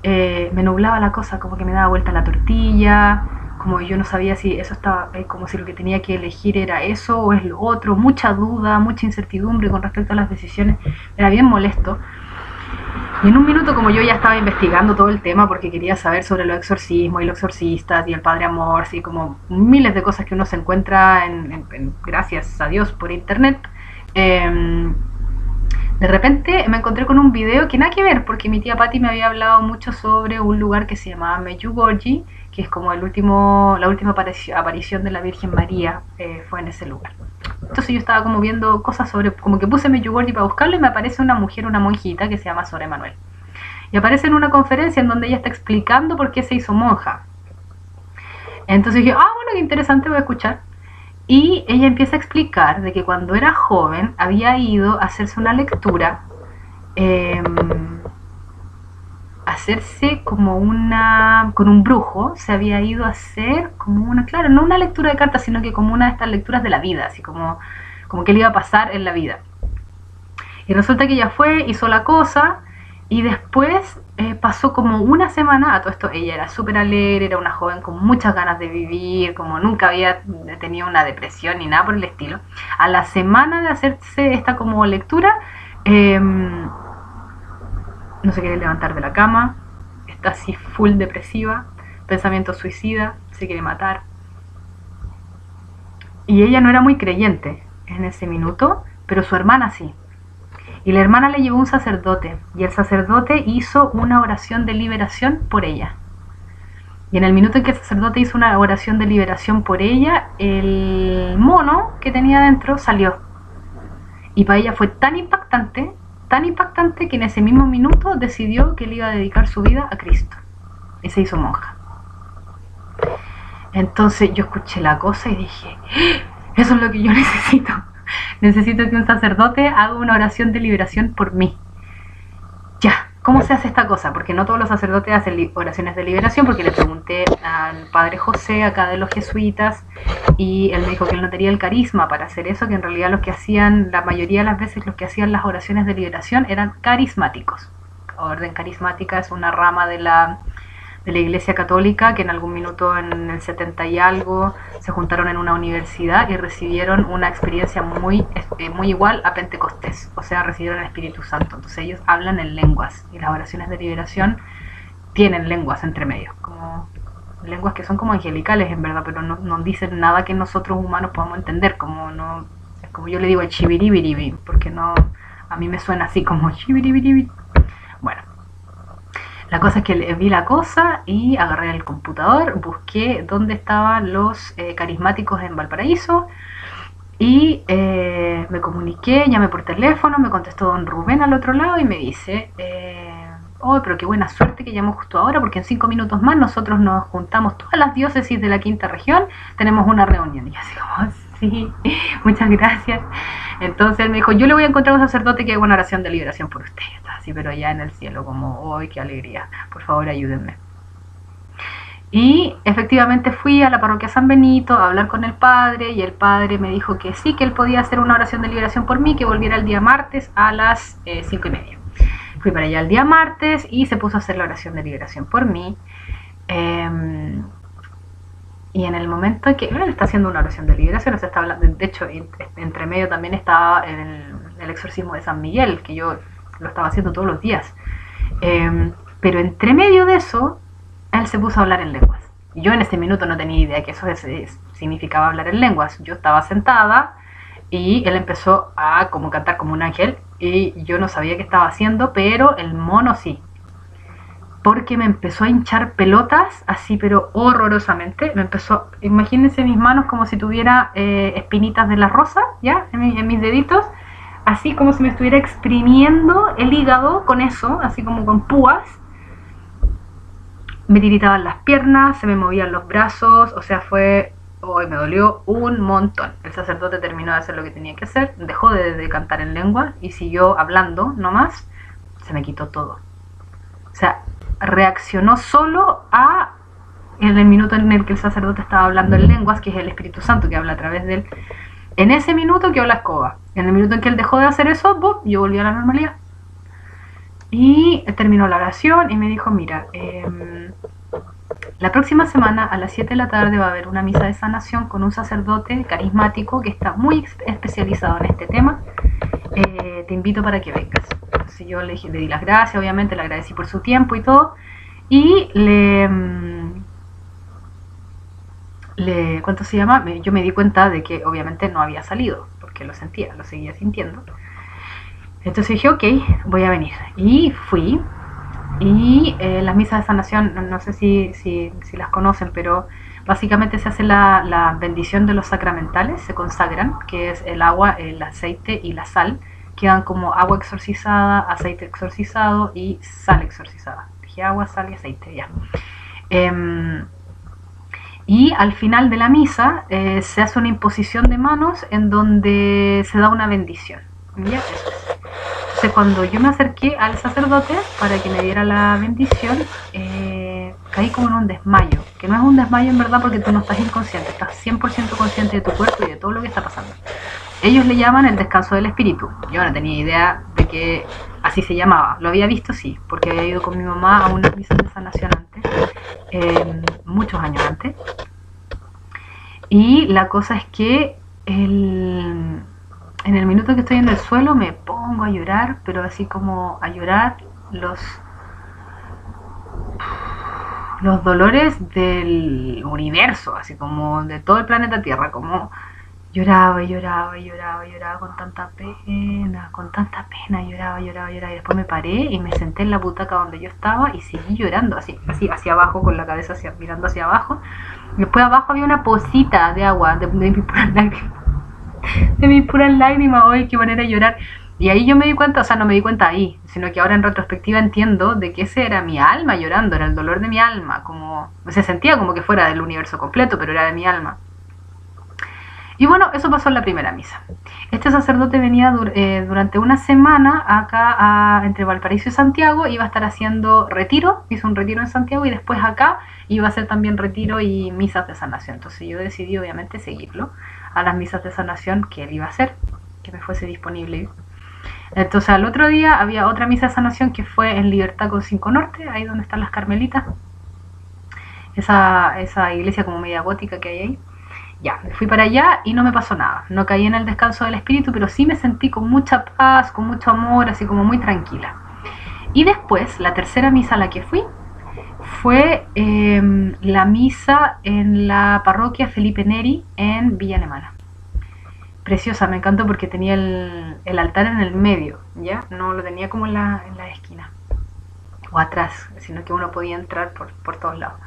me nublaba la cosa, como que me daba vuelta la tortilla, como yo no sabía si eso estaba, como si lo que tenía que elegir era eso o es lo otro, mucha duda, mucha incertidumbre con respecto a las decisiones, era bien molesto. Y en un minuto, como yo ya estaba investigando todo el tema porque quería saber sobre los exorcismos y los exorcistas y el Padre Amor, y como miles de cosas que uno se encuentra gracias a Dios por internet, de repente me encontré con un video que nada que ver, porque mi tía Patti me había hablado mucho sobre un lugar que se llamaba Medjugorje, que es como la última aparición de la Virgen María, fue en ese lugar. Entonces yo estaba como viendo cosas sobre, como que puse Medjugorje para buscarlo y me aparece una mujer, una monjita que se llama Sor Emanuel. Y aparece en una conferencia en donde ella está explicando por qué se hizo monja. Entonces dije, bueno, qué interesante, voy a escuchar. Y ella empieza a explicar de que cuando era joven había ido a hacerse una lectura, hacerse como con un brujo, se había ido a hacer como claro, no una lectura de cartas, sino que como una de estas lecturas de la vida, así como qué le iba a pasar en la vida. Y resulta que ella fue, hizo la cosa, y después pasó como una semana, a todo esto ella era súper alegre, era una joven con muchas ganas de vivir, como nunca había tenido una depresión ni nada por el estilo. A la semana de hacerse esta como lectura, no se quiere levantar de la cama, está así full depresiva, pensamiento suicida, se quiere matar. Y ella no era muy creyente en ese minuto, pero su hermana sí. Y la hermana le llevó un sacerdote, y el sacerdote hizo una oración de liberación por ella. Y en el minuto en que el sacerdote hizo una oración de liberación por ella, el mono que tenía dentro salió. Y para ella fue tan impactante que en ese mismo minuto decidió que le iba a dedicar su vida a Cristo. Y se hizo monja. Entonces yo escuché la cosa y dije, eso es lo que yo necesito. Necesito que un sacerdote haga una oración de liberación por mí. Ya, ¿cómo se hace esta cosa? Porque no todos los sacerdotes hacen oraciones de liberación, porque le pregunté al padre José, acá de los jesuitas, y él me dijo que él no tenía el carisma para hacer eso, que en realidad los que hacían, la mayoría de las veces los que hacían las oraciones de liberación eran carismáticos. Orden carismática es una rama de la Iglesia Católica que en algún minuto en el 70 y algo se juntaron en una universidad y recibieron una experiencia muy igual a Pentecostés, o sea, recibieron el Espíritu Santo. Entonces ellos hablan en lenguas y las oraciones de liberación tienen lenguas entre medio, como lenguas que son como angelicales en verdad, pero no dicen nada que nosotros humanos podamos entender, como yo le digo el chibiribiribi, porque a mí me suena así como chibiribiribi. Bueno, la cosa es que vi la cosa y agarré el computador, busqué dónde estaban los carismáticos en Valparaíso y me comuniqué, llamé por teléfono, me contestó don Rubén al otro lado y me dice, pero qué buena suerte que llamó justo ahora, porque en 5 minutos más nosotros nos juntamos todas las diócesis de la quinta región, tenemos una reunión. Y así como, sí, muchas gracias. Entonces él me dijo, yo le voy a encontrar a un sacerdote que haga una oración de liberación por usted. Así, pero allá en el cielo, como, ¡ay, qué alegría! Por favor, ayúdenme. Y efectivamente fui a la parroquia San Benito a hablar con el padre y el padre me dijo que sí, que él podía hacer una oración de liberación por mí, que volviera el día martes a las 5:30. Fui para allá el día martes y se puso a hacer la oración de liberación por mí. Y en el momento en que él está haciendo una oración de liberación, se está hablando, de hecho, entre medio también estaba el exorcismo de San Miguel, que yo lo estaba haciendo todos los días. Pero entre medio de eso, él se puso a hablar en lenguas. Yo en ese minuto no tenía idea que eso significaba hablar en lenguas. Yo estaba sentada y él empezó a como cantar como un ángel y yo no sabía qué estaba haciendo, pero el mono sí. Porque me empezó a hinchar pelotas, así pero horrorosamente. Me empezó, imagínense mis manos como si tuviera espinitas de la rosa, ¿ya? En mis deditos, así como si me estuviera exprimiendo el hígado con eso, así como con púas. Me tiritaban las piernas, se me movían los brazos, o sea, me dolió un montón. El sacerdote terminó de hacer lo que tenía que hacer, dejó de cantar en lengua y siguió hablando nomás. Se me quitó todo. O sea, reaccionó solo en el minuto en el que el sacerdote estaba hablando en lenguas, que es el Espíritu Santo que habla a través de él. En ese minuto quedó la escoba. En el minuto en que él dejó de hacer eso, yo volví a la normalidad. Y terminó la oración y me dijo, mira, la próxima semana a las 7 de la tarde va a haber una misa de sanación con un sacerdote carismático que está muy especializado en este tema. Te invito para que vengas. Entonces yo le di las gracias, obviamente, le agradecí por su tiempo y todo. Y ¿cuánto se llama? Yo me di cuenta de que obviamente no había salido, porque lo sentía, lo seguía sintiendo. Entonces dije, ok, voy a venir. Y fui. Y las misas de sanación, no sé si las conocen, pero básicamente se hace la bendición de los sacramentales, se consagran, que es el agua, el aceite y la sal. Quedan como agua exorcizada, aceite exorcizado y sal exorcizada. Dije agua, sal y aceite, ya. Y al final de la misa se hace una imposición de manos en donde se da una bendición. ¿Ya? Entonces cuando yo me acerqué al sacerdote para que me diera la bendición, caí como en un desmayo, que no es un desmayo en verdad porque tú no estás inconsciente, estás 100% consciente de tu cuerpo y de todo lo que está pasando. Ellos le llaman el descanso del espíritu. Yo no tenía idea de que así se llamaba. Lo había visto, sí, porque había ido con mi mamá a una misa de sanación antes, muchos años antes. Y la cosa es que en el minuto que estoy en el suelo me pongo a llorar, pero así como a llorar los dolores del universo, así como de todo el planeta Tierra, como lloraba y lloraba y lloraba y lloraba con tanta pena, lloraba y después me paré y me senté en la butaca donde yo estaba y seguí llorando, así hacia abajo, con la cabeza mirando hacia abajo. Después abajo había una pocita de agua de mis puras lágrimas. De mis puras lágrimas, ¡ay, qué manera de llorar! Y ahí yo me di cuenta, o sea, no me di cuenta ahí, sino que ahora en retrospectiva entiendo de que ese era mi alma llorando, era el dolor de mi alma, como se sentía como que fuera del universo completo, pero era de mi alma. Y bueno, eso pasó en la primera misa. Este sacerdote venía durante una semana acá entre Valparaíso y Santiago, iba a estar haciendo retiro, hizo un retiro en Santiago y después acá iba a hacer también retiro y misas de sanación. Entonces yo decidí obviamente seguirlo a las misas de sanación que él iba a hacer, que me fuese disponible. Entonces al otro día había otra misa de sanación que fue en Libertad con 5 Norte, ahí donde están las Carmelitas, esa iglesia como media gótica que hay ahí. Ya, me fui para allá y no me pasó nada, no caí en el descanso del espíritu, pero sí me sentí con mucha paz, con mucho amor, así como muy tranquila. Y después, la tercera misa a la que fui fue la misa en la parroquia Felipe Neri en Villa Alemana. Preciosa, me encantó porque tenía el altar en el medio, ¿ya? No lo tenía como en la esquina o atrás, sino que uno podía entrar por todos lados.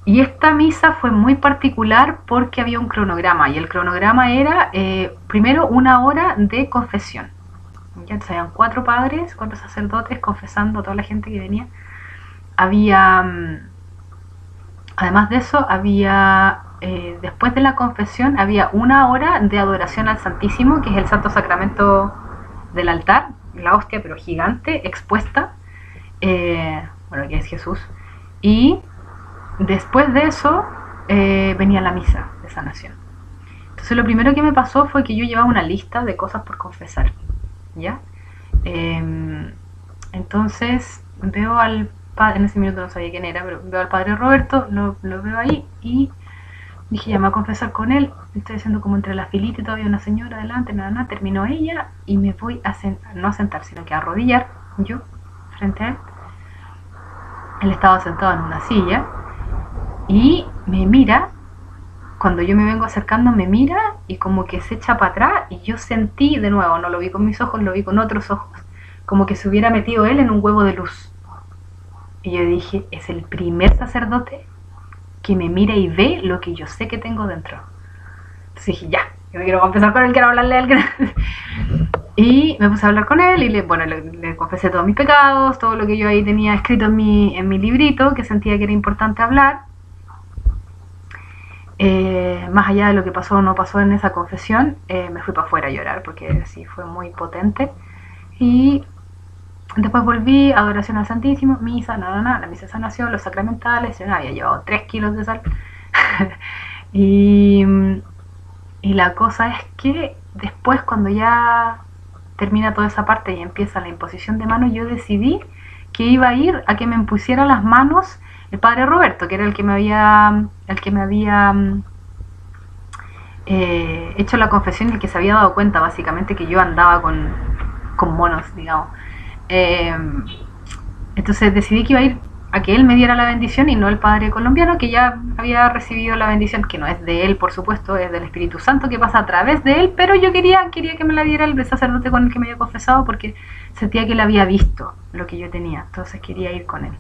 Y esta misa fue muy particular porque había un cronograma, y el cronograma era primero 1 hora de confesión. ¿Ya? Entonces habían 4 padres, 4 sacerdotes confesando a toda la gente que venía. Había, además de eso, había después de la confesión había 1 hora de adoración al Santísimo, que es el Santo Sacramento del altar, la hostia pero gigante, expuesta, bueno, que es Jesús. Y después de eso venía la misa de sanación. Entonces lo primero que me pasó fue que yo llevaba una lista de cosas por confesar, ¿ya? Entonces veo al padre, en ese minuto no sabía quién era, pero veo al padre Roberto, lo veo ahí y dije, ya me voy a confesar con él. Estoy haciendo como entre la filita y todavía una señora adelante, nada, terminó ella y me voy a sentar, no a sentar, sino que a arrodillar yo frente a él. Él estaba sentado en una silla y me mira. Cuando yo me vengo acercando me mira y como que se echa para atrás y yo sentí de nuevo, no lo vi con mis ojos, lo vi con otros ojos, como que se hubiera metido él en un huevo de luz. Y yo dije, es el primer sacerdote que me mira y ve lo que yo sé que tengo dentro. Entonces dije, ya, yo me quiero confesar con él, quiero hablarle a él. Y me puse a hablar con él y le confesé todos mis pecados, todo lo que yo ahí tenía escrito en mi librito, que sentía que era importante hablar. Más allá de lo que pasó o no pasó en esa confesión, me fui para afuera a llorar porque sí fue muy potente. Y después volví, adoración al Santísimo, misa, la misa de sanación, los sacramentales. Yo había llevado 3 kilos de sal. y la cosa es que después, cuando ya termina toda esa parte y empieza la imposición de manos, yo decidí que iba a ir a que me impusiera las manos el padre Roberto, que era el que me había hecho la confesión y el que se había dado cuenta básicamente que yo andaba con monos, digamos. Entonces decidí que iba a ir a que él me diera la bendición y no el padre colombiano, que ya había recibido la bendición, que no es de él, por supuesto, es del Espíritu Santo, que pasa a través de él, pero yo quería que me la diera el sacerdote con el que me había confesado, porque sentía que él había visto lo que yo tenía, entonces quería ir con él.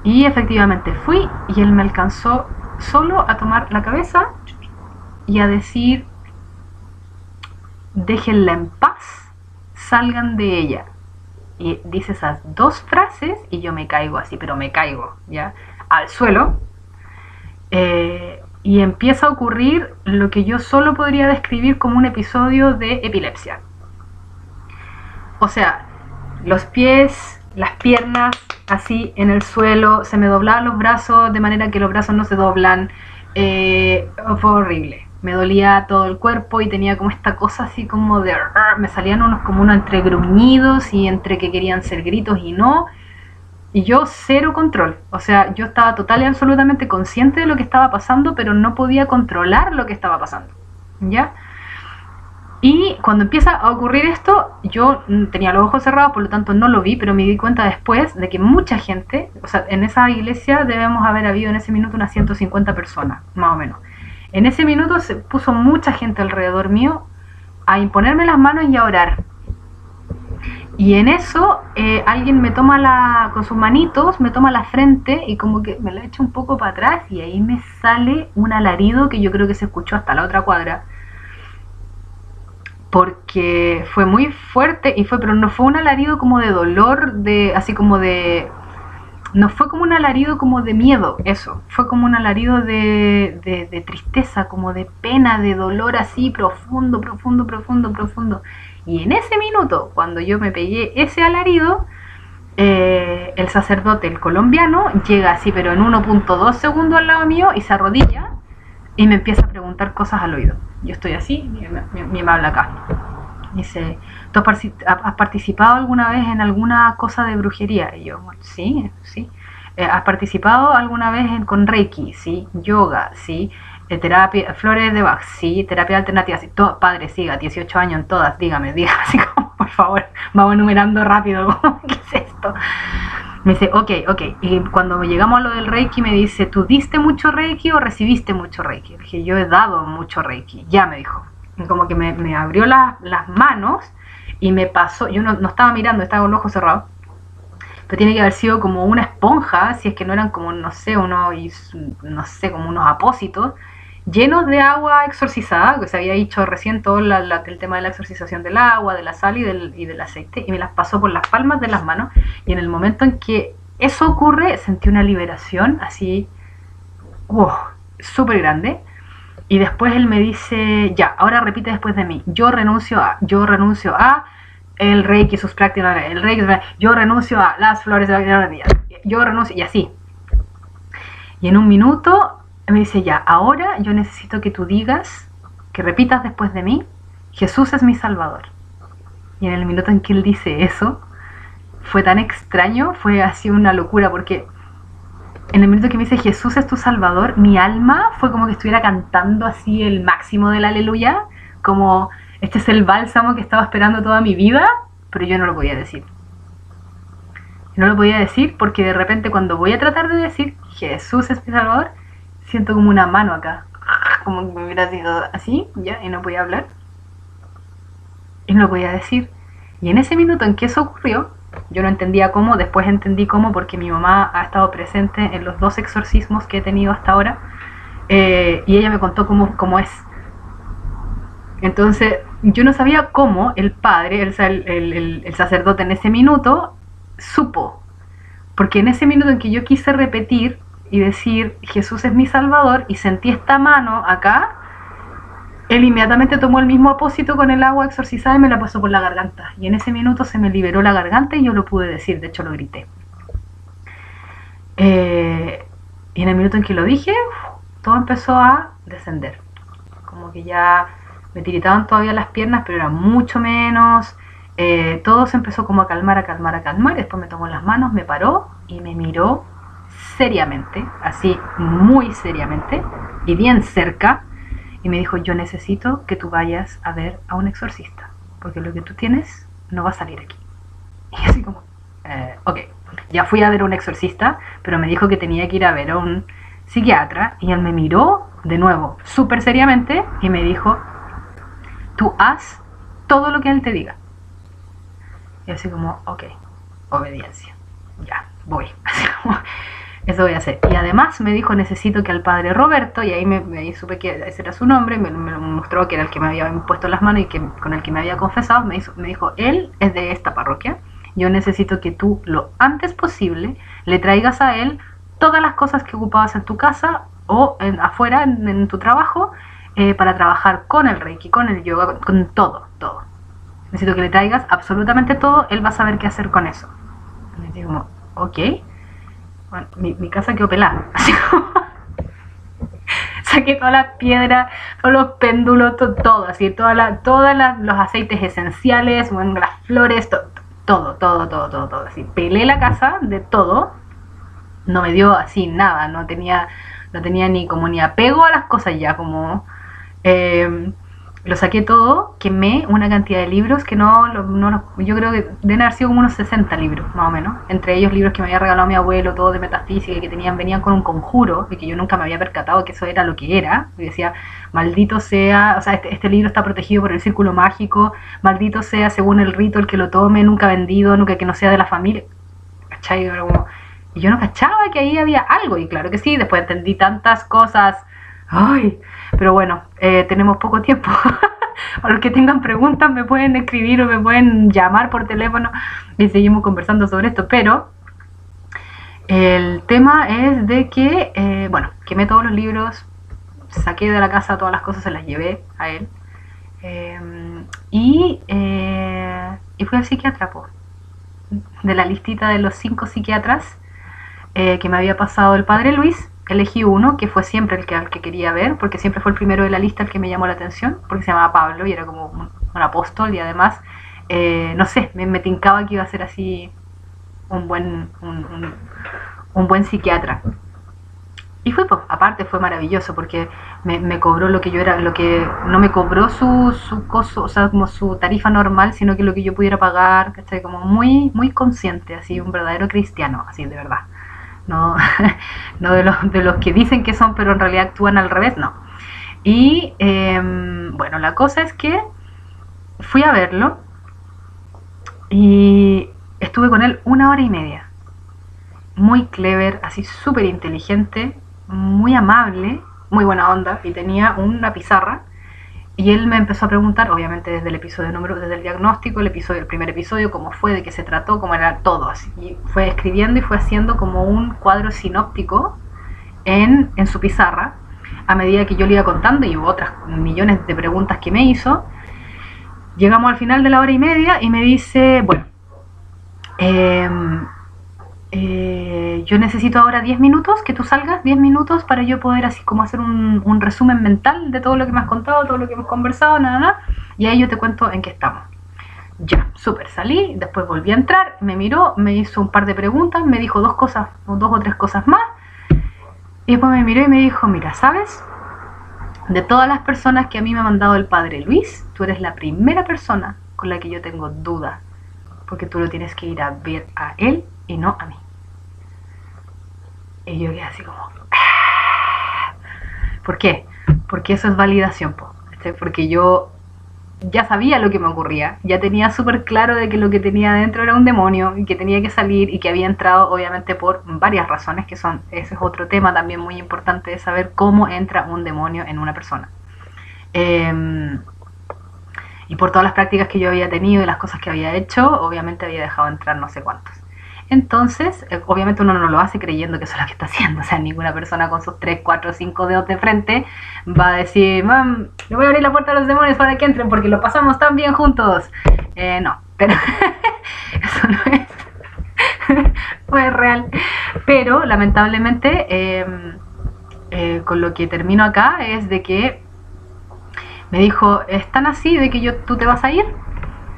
Y efectivamente fui y él me alcanzó solo a tomar la cabeza y a decir, déjenla en paz, salgan de ella. Y dice esas 2 frases y yo me caigo así, pero me caigo, ¿ya? Al suelo. Y empieza a ocurrir lo que yo solo podría describir como un episodio de epilepsia. O sea, los pies, las piernas así en el suelo, se me doblaban los brazos de manera que los brazos no se doblan. Fue horrible. Me dolía todo el cuerpo y tenía como esta cosa así como de... Me salían unos entre gruñidos y entre que querían ser gritos y no. Y yo cero control. O sea, yo estaba total y absolutamente consciente de lo que estaba pasando, pero no podía controlar lo que estaba pasando. ¿Ya? Y cuando empieza a ocurrir esto, yo tenía los ojos cerrados, por lo tanto no lo vi, pero me di cuenta después de que mucha gente, o sea, en esa iglesia debemos haber habido en ese minuto unas 150 personas, más o menos. En ese minuto se puso mucha gente alrededor mío a imponerme las manos y a orar. Y en eso alguien me toma con sus manitos, me toma la frente y como que me la echa un poco para atrás y ahí me sale un alarido que yo creo que se escuchó hasta la otra cuadra. Porque fue muy fuerte pero no fue un alarido como de dolor, así como de... No fue como un alarido como de miedo, eso. Fue como un alarido de tristeza, como de pena, de dolor así profundo. Y en ese minuto, cuando yo me pegué ese alarido, el sacerdote, el colombiano, llega así, pero en 1.2 segundos al lado mío y se arrodilla y me empieza a preguntar cosas al oído. Yo estoy así y me habla acá. Dice, ¿tú has participado alguna vez en alguna cosa de brujería? Y yo, sí. ¿Has participado alguna vez con Reiki? Sí. ¿Yoga? Sí. Terapia, flores de Bach, sí. Terapia alternativa, sí. Padre, siga, 18 años en todas, dígame, así como, por favor, vamos enumerando rápido, ¿qué es esto? Me dice, ok. Y cuando llegamos a lo del Reiki me dice, ¿tú diste mucho Reiki o recibiste mucho Reiki? Le dije, yo he dado mucho Reiki. Ya, me dijo. Como que me abrió las manos y me pasó, yo no estaba mirando, estaba con los ojos cerrados, pero tiene que haber sido como una esponja, si es que no eran como, no sé, como unos apósitos llenos de agua exorcizada, que se había hecho recién todo el tema de la exorcización del agua, de la sal y del aceite, y me las pasó por las palmas de las manos, y en el momento en que eso ocurre, sentí una liberación así, súper grande. Y después él me dice, ya, ahora repite después de mí, yo renuncio a el Reiki, sus prácticas, yo renuncio a las flores de la yo renuncio, y así. Y en un minuto me dice, ya, ahora yo necesito que tú digas, que repitas después de mí, Jesús es mi Salvador. Y en el minuto en que él dice eso, fue tan extraño, fue así una locura, porque en el minuto que me dice Jesús es tu Salvador, mi alma fue como que estuviera cantando así el máximo del aleluya, como este es el bálsamo que estaba esperando toda mi vida, pero yo no lo podía decir. No lo podía decir porque de repente cuando voy a tratar de decir Jesús es mi Salvador, siento como una mano acá, como que me hubiera sido así, ya, y no podía hablar. Y no lo podía decir. Y en ese minuto en que eso ocurrió, yo no entendía cómo, después entendí cómo porque mi mamá ha estado presente en los 2 exorcismos que he tenido hasta ahora, y ella me contó cómo es. Entonces, yo no sabía cómo el padre, el sacerdote en ese minuto, supo. Porque en ese minuto en que yo quise repetir y decir Jesús es mi Salvador y sentí esta mano acá, él inmediatamente tomó el mismo apósito con el agua exorcizada y me la pasó por la garganta. Y en ese minuto se me liberó la garganta y yo lo pude decir, de hecho lo grité. Y en el minuto en que lo dije, todo empezó a descender. Como que ya me tiritaban todavía las piernas, pero era mucho menos. Todo se empezó como a calmar, a calmar, a calmar. Después me tomó las manos, me paró y me miró seriamente, así muy seriamente y bien cerca. Y me dijo, yo necesito que tú vayas a ver a un exorcista, porque lo que tú tienes no va a salir aquí. Y así como, ok, ya fui a ver a un exorcista, pero me dijo que tenía que ir a ver a un psiquiatra, y él me miró de nuevo, súper seriamente, y me dijo, tú haz todo lo que él te diga. Y así como, ok, obediencia, ya, voy. Así como, eso voy a hacer. Y además me dijo, necesito que al padre Roberto, y ahí me supe que ese era su nombre, me lo mostró que era el que me había puesto las manos y que, con el que me había confesado, me dijo, él es de esta parroquia, yo necesito que tú lo antes posible le traigas a él todas las cosas que ocupabas en tu casa o afuera en tu trabajo, para trabajar con el Reiki, con el yoga, con todo. Necesito que le traigas absolutamente todo, él va a saber qué hacer con eso. Y me digo, ok. Bueno, mi casa quedó pelada, así como saqué todas las piedras, todos los péndulos, todo, así, todos los aceites esenciales, bueno, las flores, todo, así, pelé la casa de todo, no me dio así nada, no tenía ni como ni apego a las cosas ya, como lo saqué todo, quemé una cantidad de libros que yo creo que deben haber sido como unos 60 libros, más o menos. Entre ellos libros que me había regalado mi abuelo, todos de metafísica, que venían con un conjuro, y que yo nunca me había percatado que eso era lo que era. Y decía, maldito sea, o sea, este libro está protegido por el círculo mágico, maldito sea según el rito el que lo tome, nunca vendido, nunca que no sea de la familia. ¿Cachai? Y yo no cachaba que ahí había algo, y claro que sí, después entendí tantas cosas. Ay, pero bueno, tenemos poco tiempo. Para los que tengan preguntas me pueden escribir o me pueden llamar por teléfono y seguimos conversando sobre esto. Pero el tema es de que, bueno, quemé todos los libros, saqué de la casa todas las cosas, se las llevé a él. Y fui al psiquiatra, de la listita de los 5 psiquiatras que me había pasado el padre Luis. Elegí uno que fue siempre al que quería ver, porque siempre fue el primero de la lista el que me llamó la atención, porque se llamaba Pablo y era como un apóstol, y además, no sé, me tincaba que iba a ser así un buen psiquiatra. Y fue, pues, aparte fue maravilloso, porque me cobró lo que yo era, lo que no me cobró su costo, o sea, como su tarifa normal, sino que lo que yo pudiera pagar, ¿cachai? Como muy, muy consciente, así, un verdadero cristiano, así, de verdad. No, no de los que dicen que son, pero en realidad actúan al revés, no. Y bueno, la cosa es que fui a verlo y estuve con él 1 hora y media. Muy clever, así súper inteligente, muy amable, muy buena onda, y tenía una pizarra. Y él me empezó a preguntar, obviamente desde el desde el diagnóstico, el primer episodio, cómo fue, de qué se trató, cómo era todo así. Y fue escribiendo y fue haciendo como un cuadro sinóptico en su pizarra, a medida que yo le iba contando, y hubo otras millones de preguntas que me hizo. Llegamos al final de la 1 hora y media y me dice, bueno, yo necesito ahora 10 minutos, que tú salgas 10 minutos para yo poder así como hacer un resumen mental de todo lo que me has contado, todo lo que hemos conversado, nada, y ahí yo te cuento en qué estamos. Ya, súper, salí, después volví a entrar, me miró, me hizo un par de preguntas, me dijo dos o tres cosas más, y después me miró y me dijo, mira, ¿sabes? De todas las personas que a mí me ha mandado el padre Luis, tú eres la primera persona con la que yo tengo duda, porque tú lo tienes que ir a ver a él y no a mí. Y yo quedé así como... ¿Por qué? Porque eso es validación, porque yo ya sabía lo que me ocurría, ya tenía súper claro de que lo que tenía dentro era un demonio y que tenía que salir y que había entrado obviamente por varias razones, que son, ese es otro tema también muy importante de saber cómo entra un demonio en una persona. Y por todas las prácticas que yo había tenido y las cosas que había hecho, obviamente había dejado entrar no sé cuántos. Entonces, obviamente uno no lo hace creyendo que eso es lo que está haciendo. O sea, ninguna persona con sus 3, 4, 5 dedos de frente va a decir, mam, le voy a abrir la puerta a los demonios para que entren porque lo pasamos tan bien juntos. No, pero eso no es real. Pero, lamentablemente, con lo que termino acá es de que me dijo, ¿es tan así de que tú te vas a ir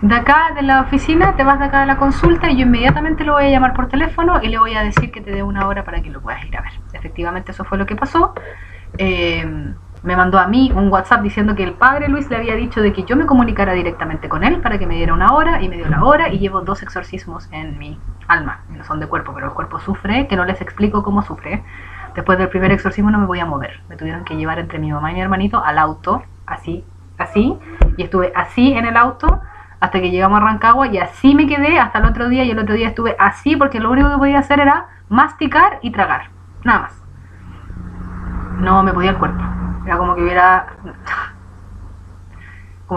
de acá de la oficina, te vas de acá de la consulta y yo inmediatamente lo voy a llamar por teléfono y le voy a decir que te dé una hora para que lo puedas ir a ver? Efectivamente eso fue lo que pasó. Me mandó a mí un WhatsApp diciendo que el padre Luis le había dicho de que yo me comunicara directamente con él para que me diera una hora, y me dio la hora y llevo 2 exorcismos en mi alma, no son de cuerpo, pero el cuerpo sufre, que no les explico cómo sufre. Después del primer exorcismo no me voy a mover, me tuvieron que llevar entre mi mamá y mi hermanito al auto, así, y estuve así en el auto hasta que llegamos a Rancagua, y así me quedé hasta el otro día, y el otro día estuve así porque lo único que podía hacer era masticar y tragar, nada más. No me podía el cuerpo, era como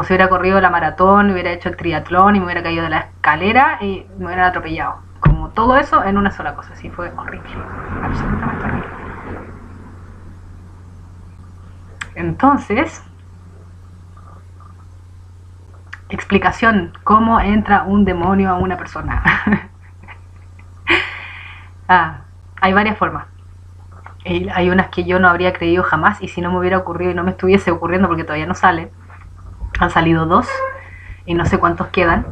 si hubiera corrido la maratón, hubiera hecho el triatlón y me hubiera caído de la escalera y me hubieran atropellado, como todo eso en una sola cosa. Así fue horrible, absolutamente horrible. Entonces, explicación, ¿cómo entra un demonio a una persona? Hay varias formas. Hay unas que yo no habría creído jamás, y si no me hubiera ocurrido y no me estuviese ocurriendo, porque todavía no sale, han salido 2 y no sé cuántos quedan.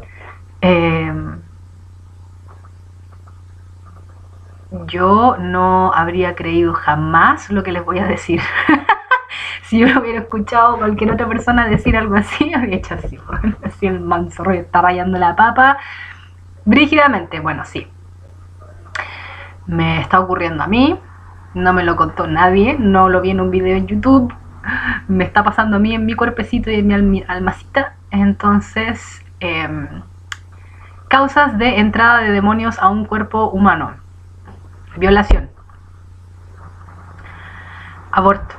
Yo no habría creído jamás lo que les voy a decir. Si yo hubiera escuchado a cualquier otra persona decir algo así, habría hecho así, así el manzorro está rayando la papa brígidamente. Bueno, sí, me está ocurriendo a mí, no me lo contó nadie, no lo vi en un video en YouTube, me está pasando a mí en mi cuerpecito y en mi almacita. Entonces, causas de entrada de demonios a un cuerpo humano: violación, aborto,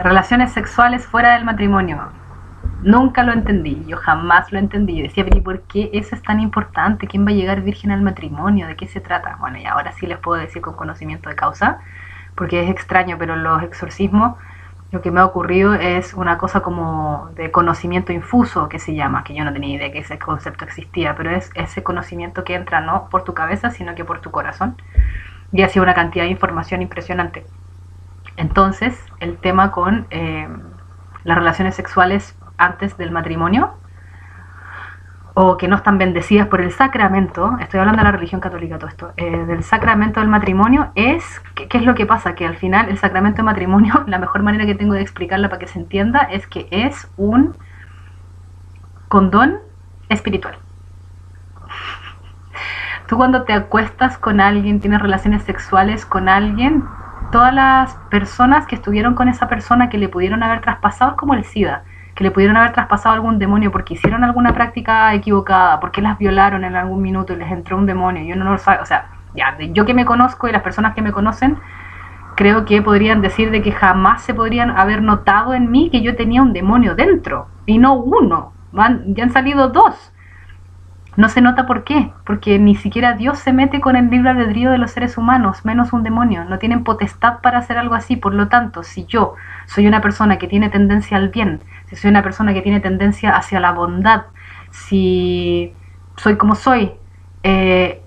relaciones sexuales fuera del matrimonio. Nunca lo entendí, yo jamás lo entendí. Yo decía, pero ¿y por qué eso es tan importante? ¿Quién va a llegar virgen al matrimonio? ¿De qué se trata? Bueno, y ahora sí les puedo decir con conocimiento de causa, porque es extraño, pero los exorcismos, lo que me ha ocurrido es una cosa como de conocimiento infuso, que se llama, que yo no tenía idea que ese concepto existía, pero es ese conocimiento que entra no por tu cabeza, sino que por tu corazón, y ha sido una cantidad de información impresionante. Entonces, el tema con las relaciones sexuales antes del matrimonio, o que no están bendecidas por el sacramento, estoy hablando de la religión católica, todo esto, del sacramento del matrimonio, ¿qué es lo que pasa? Que al final el sacramento del matrimonio, la mejor manera que tengo de explicarla para que se entienda, es que es un condón espiritual. Tú cuando te acuestas con alguien, tienes relaciones sexuales con alguien, todas las personas que estuvieron con esa persona que le pudieron haber traspasado, es como el SIDA, que le pudieron haber traspasado algún demonio porque hicieron alguna práctica equivocada, porque las violaron en algún minuto y les entró un demonio y uno no lo sabe. O sea, ya, yo que me conozco y las personas que me conocen, creo que podrían decir de que jamás se podrían haber notado en mí que yo tenía un demonio dentro, y no uno, ya han salido 2. No se nota. ¿Por qué? Porque ni siquiera Dios se mete con el libre albedrío de los seres humanos, menos un demonio. No tienen potestad para hacer algo así. Por lo tanto, si yo soy una persona que tiene tendencia al bien, si soy una persona que tiene tendencia hacia la bondad, si soy como soy, eh,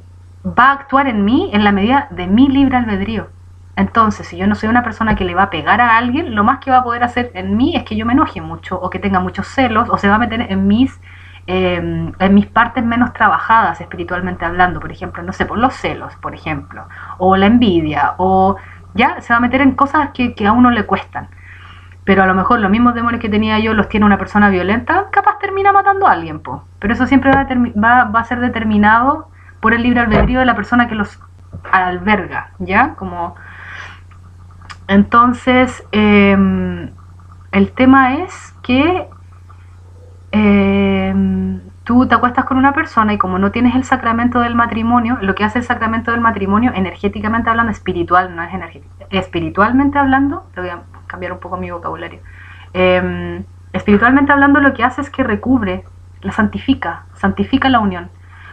va a actuar en mí en la medida de mi libre albedrío. Entonces, si yo no soy una persona que le va a pegar a alguien, lo más que va a poder hacer en mí es que yo me enoje mucho, o que tenga muchos celos, o se va a meter en mis partes menos trabajadas espiritualmente hablando, por ejemplo, no sé, por los celos, por ejemplo, o la envidia, o ya se va a meter en cosas que a uno le cuestan. Pero a lo mejor los mismos demonios que tenía yo los tiene una persona violenta, capaz termina matando a alguien, po. Pero eso siempre va a ser determinado por el libre albedrío de la persona que los alberga, ¿ya? Como... Entonces, el tema es que tú te acuestas con una persona y como no tienes el sacramento del matrimonio, lo que hace el sacramento del matrimonio, energéticamente hablando, espiritual, no es energético, espiritualmente hablando, te voy a cambiar un poco mi vocabulario, espiritualmente hablando lo que hace es que recubre, la santifica la unión.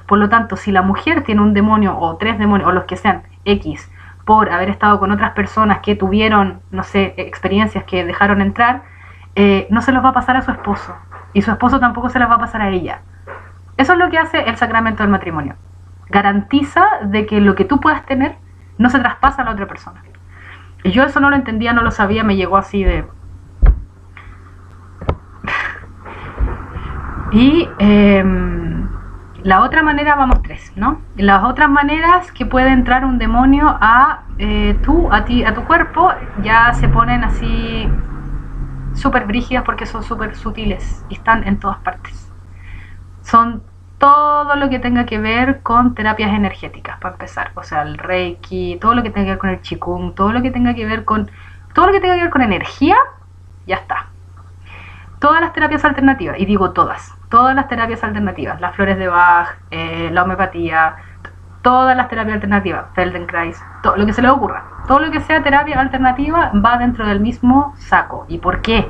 Por lo tanto, si la mujer tiene un demonio o 3 demonios, o los que sean, X, por haber estado con otras personas que tuvieron, no sé, experiencias que dejaron entrar, no se los va a pasar a su esposo. Y su esposo tampoco se las va a pasar a ella. Eso es lo que hace el sacramento del matrimonio. Garantiza de que lo que tú puedas tener no se traspasa a la otra persona. Y yo eso no lo entendía, no lo sabía, me llegó así de... Y la otra manera, vamos 3, ¿no? Las otras maneras que puede entrar un demonio a tu cuerpo, ya se ponen así súper brígidas porque son súper sutiles y están en todas partes. Son todo lo que tenga que ver con terapias energéticas, para empezar. O sea, el Reiki, todo lo que tenga que ver con el Qigong, todo lo que tenga que ver con energía, ya está. Todas las terapias alternativas, y digo todas las terapias alternativas, las flores de Bach, la homeopatía, todas las terapias alternativas, Feldenkrais, todo lo que se les ocurra, todo lo que sea terapia alternativa va dentro del mismo saco. ¿Y por qué?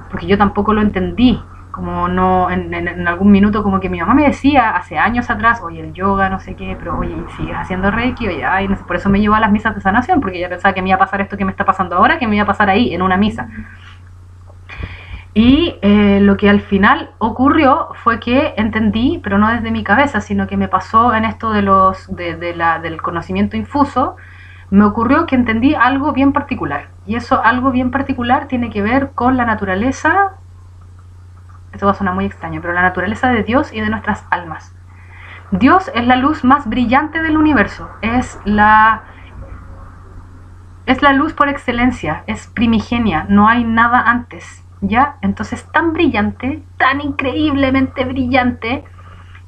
Porque yo tampoco lo entendí, como no, en algún minuto como que mi mamá me decía hace años atrás, oye, el yoga, no sé qué, pero oye, ¿sigues haciendo Reiki? Oye, ay, no sé, por eso me llevó a las misas de sanación, porque ella pensaba que me iba a pasar esto que me está pasando ahora, que me iba a pasar ahí, en una misa. Y lo que al final ocurrió fue que entendí, pero no desde mi cabeza, sino que me pasó en esto del conocimiento infuso, me ocurrió que entendí algo bien particular. Y eso algo bien particular tiene que ver con la naturaleza, esto va a sonar muy extraño, pero la naturaleza de Dios y de nuestras almas. Dios es la luz más brillante del universo, es la luz por excelencia, es primigenia, no hay nada antes. ¿Ya? Entonces tan brillante, tan increíblemente brillante,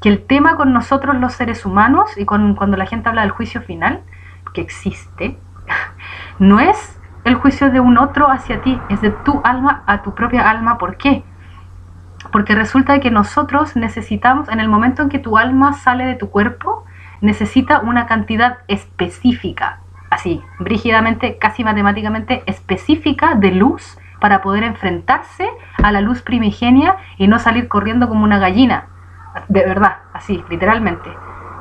que el tema con nosotros los seres humanos y cuando la gente habla del juicio final, que existe, no es el juicio de un otro hacia ti, es de tu alma a tu propia alma. ¿Por qué? Porque resulta que nosotros necesitamos, en el momento en que tu alma sale de tu cuerpo, necesita una cantidad específica, así, brígidamente, casi matemáticamente específica de luz, para poder enfrentarse a la luz primigenia y no salir corriendo como una gallina, de verdad, así, literalmente.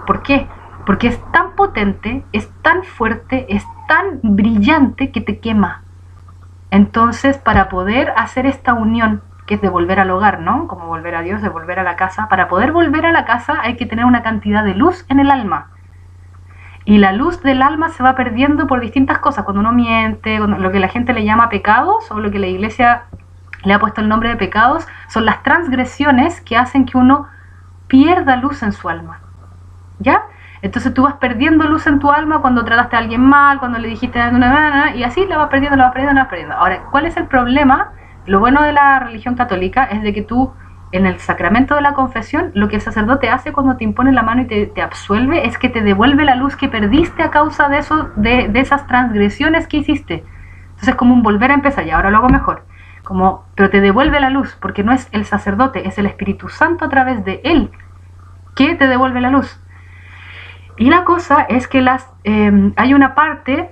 ¿Por qué? Porque es tan potente, es tan fuerte, es tan brillante que te quema. Entonces, para poder hacer esta unión, que es de volver al hogar, ¿no? Como volver a Dios, de volver a la casa, para poder volver a la casa hay que tener una cantidad de luz en el alma. Y la luz del alma se va perdiendo por distintas cosas, cuando uno miente, cuando lo que la gente le llama pecados, o lo que la iglesia le ha puesto el nombre de pecados, son las transgresiones que hacen que uno pierda luz en su alma. ¿Ya? Entonces tú vas perdiendo luz en tu alma cuando trataste a alguien mal, cuando le dijiste y así la vas perdiendo. Ahora, ¿cuál es el problema? Lo bueno de la religión católica es de que tú, en el sacramento de la confesión, lo que el sacerdote hace cuando te impone la mano y te absuelve es que te devuelve la luz que perdiste a causa de esas transgresiones que hiciste. Entonces es como un volver a empezar, y ahora lo hago mejor. Pero te devuelve la luz, porque no es el sacerdote, es el Espíritu Santo a través de él que te devuelve la luz. Y la cosa es que hay una parte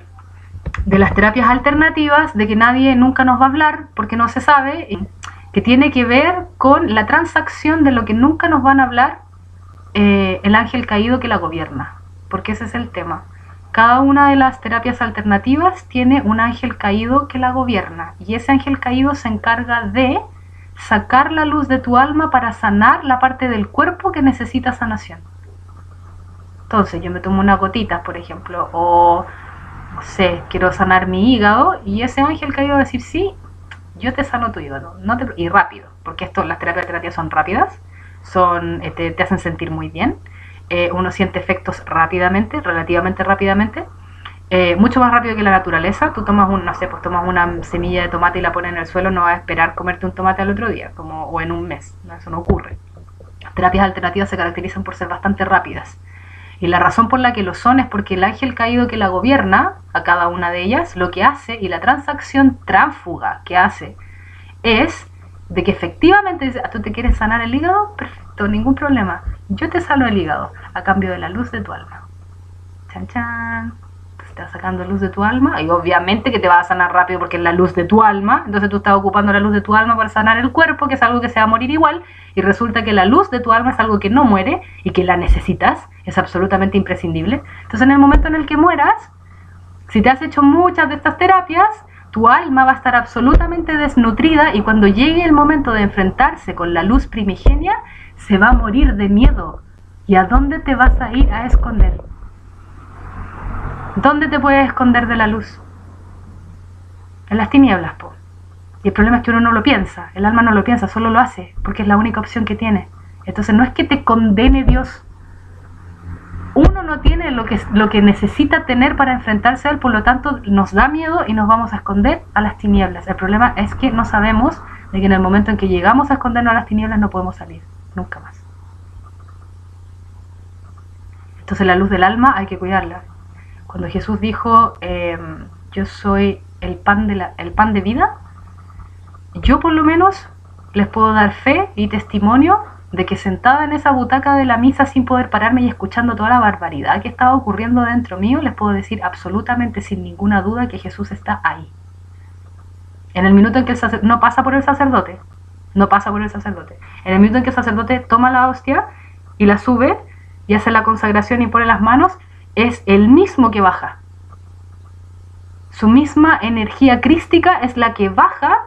de las terapias alternativas de que nadie nunca nos va a hablar, porque no se sabe, que tiene que ver con la transacción de lo que nunca nos van a hablar el ángel caído que la gobierna, porque ese es el tema. Cada una de las terapias alternativas tiene un ángel caído que la gobierna, y ese ángel caído se encarga de sacar la luz de tu alma para sanar la parte del cuerpo que necesita sanación. Entonces yo me tomo unas gotitas, por ejemplo, o no sé, quiero sanar mi hígado, y ese ángel caído va a decir, sí, yo te sano tu hígado, y rápido, porque las terapias alternativas son rápidas, te hacen sentir muy bien, uno siente efectos rápidamente, relativamente rápidamente, mucho más rápido que la naturaleza. Tú tomas no sé, pues tomas una semilla de tomate y la pones en el suelo, no vas a esperar comerte un tomate al otro día, o en un mes, ¿no? Eso no ocurre. Las terapias alternativas se caracterizan por ser bastante rápidas. Y la razón por la que lo son es porque el ángel caído que la gobierna, a cada una de ellas, lo que hace, y la transacción tránsfuga que hace, es de que efectivamente dice, ¿tú te quieres sanar el hígado? Perfecto, ningún problema. Yo te sano el hígado a cambio de la luz de tu alma. Chan, chan. Te va sacando luz de tu alma, y obviamente que te va a sanar rápido porque es la luz de tu alma. Entonces tú estás ocupando la luz de tu alma para sanar el cuerpo, que es algo que se va a morir igual, y resulta que la luz de tu alma es algo que no muere y que la necesitas, es absolutamente imprescindible. Entonces en el momento en el que mueras, si te has hecho muchas de estas terapias, tu alma va a estar absolutamente desnutrida, y cuando llegue el momento de enfrentarse con la luz primigenia, se va a morir de miedo. ¿Y a dónde te vas a ir a esconder? ¿Dónde te puedes esconder de la luz? En las tinieblas, po. Y el problema es que uno no lo piensa, el alma no lo piensa, solo lo hace, porque es la única opción que tiene. Entonces no es que te condene Dios. Uno no tiene lo que necesita tener para enfrentarse a él, por lo tanto nos da miedo y nos vamos a esconder a las tinieblas. El problema es que no sabemos de que en el momento en que llegamos a escondernos a las tinieblas no podemos salir, nunca más. Entonces la luz del alma hay que cuidarla. Cuando Jesús dijo, yo soy el pan de vida, yo por lo menos les puedo dar fe y testimonio de que sentada en esa butaca de la misa sin poder pararme y escuchando toda la barbaridad que estaba ocurriendo dentro mío, les puedo decir absolutamente sin ninguna duda que Jesús está ahí. En el minuto en que el sacerdote no pasa por el sacerdote, en el minuto en que el sacerdote toma la hostia y la sube y hace la consagración y pone las manos, es el mismo que baja. Su misma energía crística es la que baja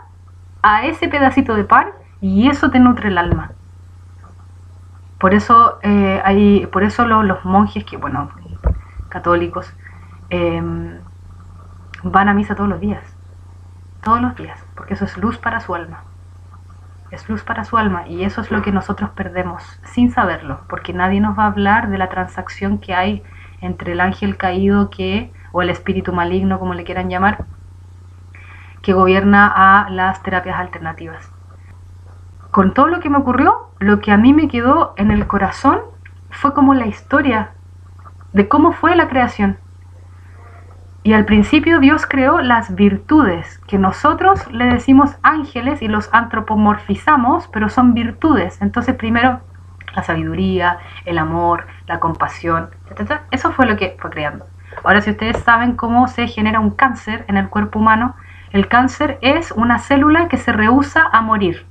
a ese pedacito de pan, y eso te nutre el alma. Por eso los monjes católicos, van a misa todos los días, porque eso es luz para su alma. Es luz para su alma, y eso es lo que nosotros perdemos sin saberlo, porque nadie nos va a hablar de la transacción que hay entre el ángel caído o el espíritu maligno, como le quieran llamar, que gobierna a las terapias alternativas. Con todo lo que me ocurrió, lo que a mí me quedó en el corazón fue como la historia de cómo fue la creación. Y al principio Dios creó las virtudes, que nosotros le decimos ángeles y los antropomorfizamos, pero son virtudes. Entonces primero la sabiduría, el amor, la compasión, etc. Eso fue lo que fue creando. Ahora, si ustedes saben cómo se genera un cáncer en el cuerpo humano, el cáncer es una célula que se rehúsa a morir.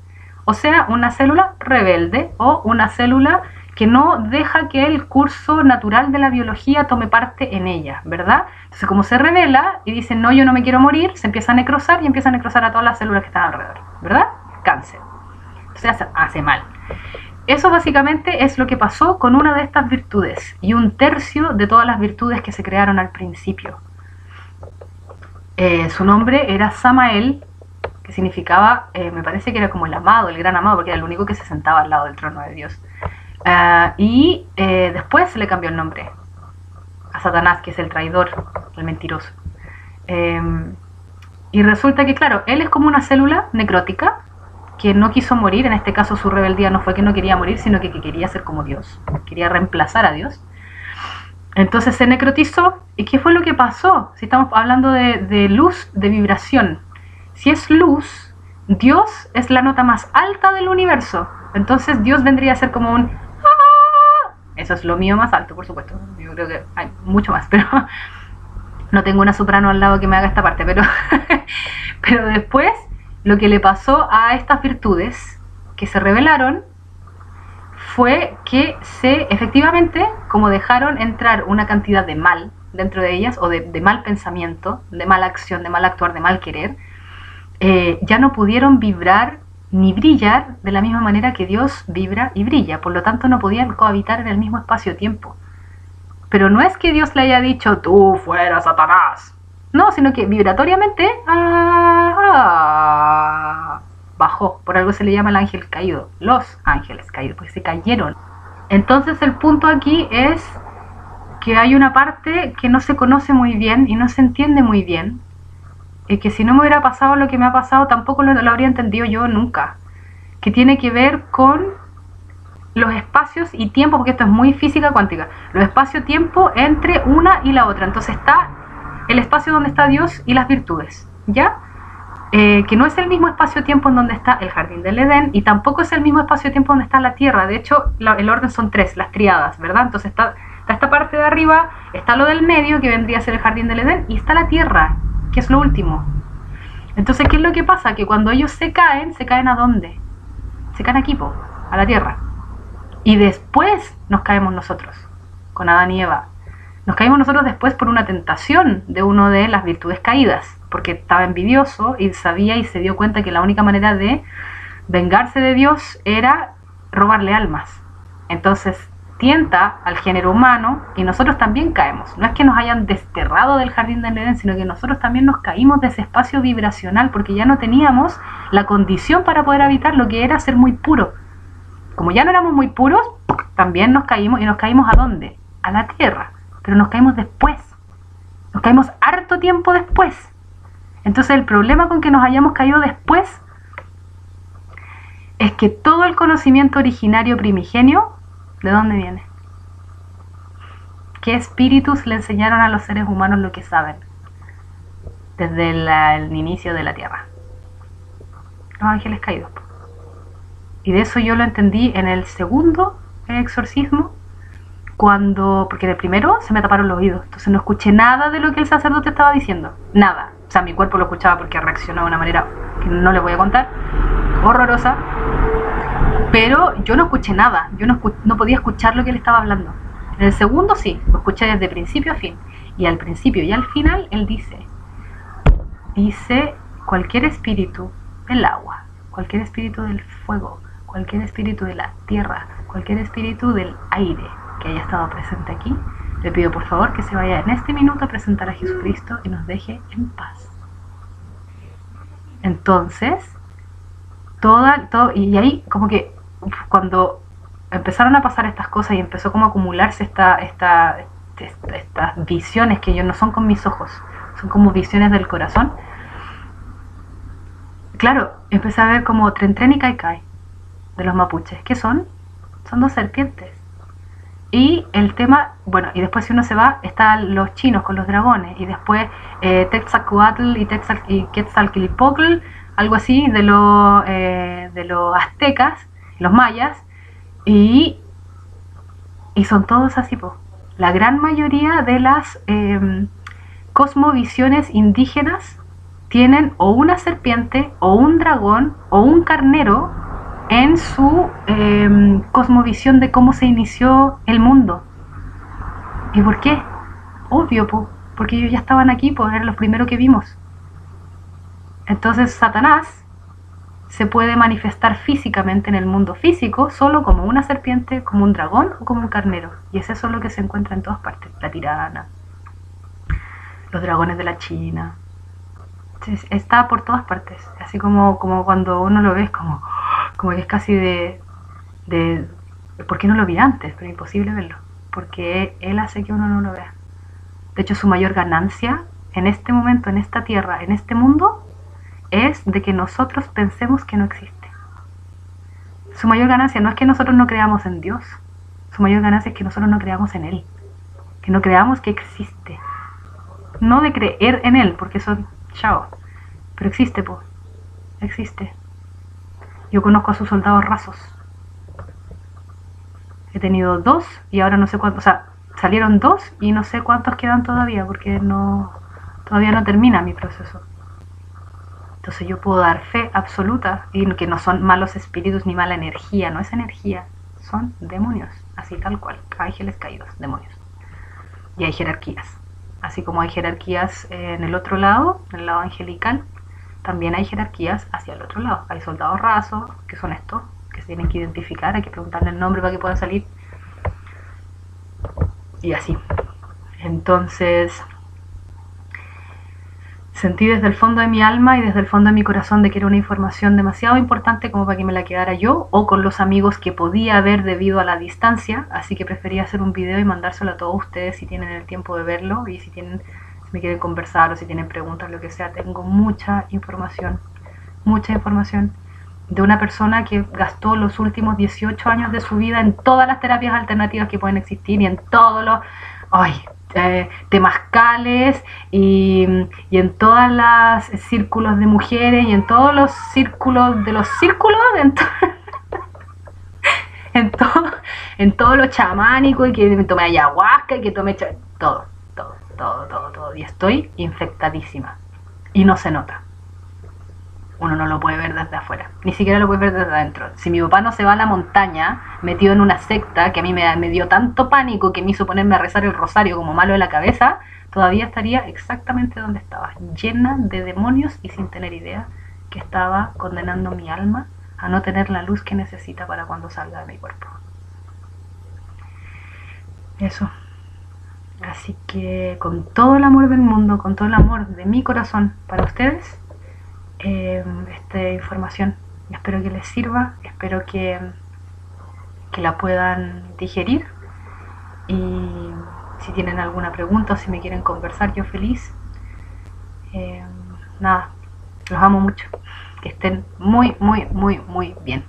O sea, una célula rebelde, o una célula que no deja que el curso natural de la biología tome parte en ella, ¿verdad? Entonces, como se revela y dice, no, yo no me quiero morir, se empieza a necrosar y empieza a necrosar a todas las células que están alrededor, ¿verdad? Cáncer. Entonces hace mal. Eso básicamente es lo que pasó con una de estas virtudes, y 1/3 de todas las virtudes que se crearon al principio. Su nombre era Samael, que significaba, me parece que era como el amado, el gran amado, porque era el único que se sentaba al lado del trono de Dios. Después se le cambió el nombre a Satanás, que es el traidor, el mentiroso. Y resulta que, claro, él es como una célula necrótica que no quiso morir. En este caso su rebeldía no fue que no quería morir, sino que quería ser como Dios, quería reemplazar a Dios. Entonces se necrotizó. ¿Y qué fue lo que pasó? Si estamos hablando de luz, de vibración, si es luz, Dios es la nota más alta del universo. Entonces Dios vendría a ser como un ¡ah! Eso es lo mío más alto, por supuesto. Yo creo que hay mucho más, pero no tengo una soprano al lado que me haga esta parte. Pero después, lo que le pasó a estas virtudes que se revelaron fue que efectivamente, como dejaron entrar una cantidad de mal dentro de ellas, o de mal pensamiento, de mala acción, de mal actuar, de mal querer, ya no pudieron vibrar ni brillar de la misma manera que Dios vibra y brilla. Por lo tanto, no podían cohabitar en el mismo espacio-tiempo. Pero no es que Dios le haya dicho, tú fuera Satanás. No, sino que vibratoriamente bajó. Por algo se le llama el ángel caído. Los ángeles caídos, porque se cayeron. Entonces el punto aquí es que hay una parte que no se conoce muy bien y no se entiende muy bien. Y que si no me hubiera pasado lo que me ha pasado, tampoco lo habría entendido yo nunca. Que tiene que ver con los espacios y tiempo, porque esto es muy física cuántica, los espacio-tiempo entre una y la otra. Entonces está el espacio donde está Dios y las virtudes, ¿ya? Que no es el mismo espacio-tiempo en donde está el jardín del Edén y tampoco es el mismo espacio-tiempo donde está la tierra. De hecho, el orden son tres, las tríadas, ¿verdad? Entonces está esta parte de arriba, está lo del medio, que vendría a ser el jardín del Edén, y está la tierra, que es lo último. Entonces, ¿qué es lo que pasa? Que cuando ellos se caen ¿a dónde? Se caen aquí, a la tierra. Y después nos caemos nosotros, con Adán y Eva. Nos caímos nosotros después por una tentación de una de las virtudes caídas, porque estaba envidioso y sabía y se dio cuenta que la única manera de vengarse de Dios era robarle almas. Entonces tienta al género humano y nosotros también caemos. No es que nos hayan desterrado del jardín del Edén, sino que nosotros también nos caímos de ese espacio vibracional porque ya no teníamos la condición para poder habitar lo que era ser muy puro. Como ya no éramos muy puros, también nos caímos. ¿Y nos caímos a dónde? A la tierra. Pero nos caímos después. Nos caímos harto tiempo después. Entonces el problema con que nos hayamos caído después es que todo el conocimiento originario primigenio, ¿de dónde viene? ¿Qué espíritus le enseñaron a los seres humanos lo que saben? Desde el inicio de la tierra. Los ángeles caídos. Y de eso yo lo entendí en el segundo exorcismo, porque en el primero se me taparon los oídos, entonces no escuché nada de lo que el sacerdote estaba diciendo, nada. O sea, mi cuerpo lo escuchaba porque reaccionó de una manera que no les voy a contar, horrorosa, pero yo no escuché nada, yo no podía escuchar lo que él estaba hablando. En el segundo sí, lo escuché desde principio a fin, y al principio y al final él dice cualquier espíritu del agua, cualquier espíritu del fuego, cualquier espíritu de la tierra, cualquier espíritu del aire que haya estado presente aquí, le pido por favor que se vaya en este minuto a presentar a Jesucristo y nos deje en paz. Entonces, y ahí como que cuando empezaron a pasar estas cosas y empezó como a acumularse estas visiones que yo no son con mis ojos, son como visiones del corazón, claro, empecé a ver como Tren Tren y Kai Kai de los mapuches. ¿Qué son? Son dos serpientes. Y el tema, bueno, y después si uno se va, están los chinos con los dragones, y después Texacuatl y Quetzalcoatl, algo así, de los aztecas, los mayas, y son todos así, po. La gran mayoría de las cosmovisiones indígenas tienen o una serpiente, o un dragón, o un carnero en su cosmovisión de cómo se inició el mundo. ¿Y por qué? Obvio, porque ellos ya estaban aquí, pues eran los primeros que vimos. Entonces Satanás se puede manifestar físicamente en el mundo físico solo como una serpiente, como un dragón o como un carnero. Y es eso lo que se encuentra en todas partes. La tirana, los dragones de la China. Está por todas partes. Así como cuando uno lo ve, es como que es casi de ¿por qué no lo vi antes? Pero imposible verlo, porque él hace que uno no lo vea. De hecho, su mayor ganancia en este momento, en esta tierra, en este mundo, es de que nosotros pensemos que no existe. Su mayor ganancia no es que nosotros no creamos en Dios, su mayor ganancia es que nosotros no creamos en Él, que no creamos que existe. No de creer en Él, porque eso, chao, pero existe, existe. Yo conozco a sus soldados rasos. He tenido 2 y ahora no sé cuántos, o sea, salieron 2 y no sé cuántos quedan todavía porque todavía no termina mi proceso. Entonces yo puedo dar fe absoluta y que no son malos espíritus ni mala energía, no es energía, son demonios, así tal cual, ángeles caídos, demonios. Y hay jerarquías, así como hay jerarquías en el otro lado, en el lado angelical, también hay jerarquías hacia el otro lado. Hay soldados rasos, que son estos, que se tienen que identificar, hay que preguntarle el nombre para que puedan salir. Y así. Entonces sentí desde el fondo de mi alma y desde el fondo de mi corazón de que era una información demasiado importante como para que me la quedara yo o con los amigos que podía ver debido a la distancia, así que preferí hacer un video y mandárselo a todos ustedes si tienen el tiempo de verlo y si me quieren conversar o si tienen preguntas, lo que sea. Tengo mucha información de una persona que gastó los últimos 18 años de su vida en todas las terapias alternativas que pueden existir y en todos los temazcales y en todos los círculos de mujeres y en todos los círculos de los círculos, en todo, en todo lo chamánico y que me tomé ayahuasca y que tomé todo. Y estoy infectadísima. Y no se nota. Uno no lo puede ver desde afuera, ni siquiera lo puede ver desde adentro. Si mi papá no se va a la montaña metido en una secta que a mí me dio tanto pánico que me hizo ponerme a rezar el rosario como malo de la cabeza, todavía estaría exactamente donde estaba, llena de demonios y sin tener idea que estaba condenando mi alma a no tener la luz que necesita para cuando salga de mi cuerpo. Eso. Así que con todo el amor del mundo, con todo el amor de mi corazón para ustedes, esta información. Espero que les sirva, espero que la puedan digerir y si tienen alguna pregunta o si me quieren conversar, yo feliz. Nada, los amo mucho. Que estén muy bien.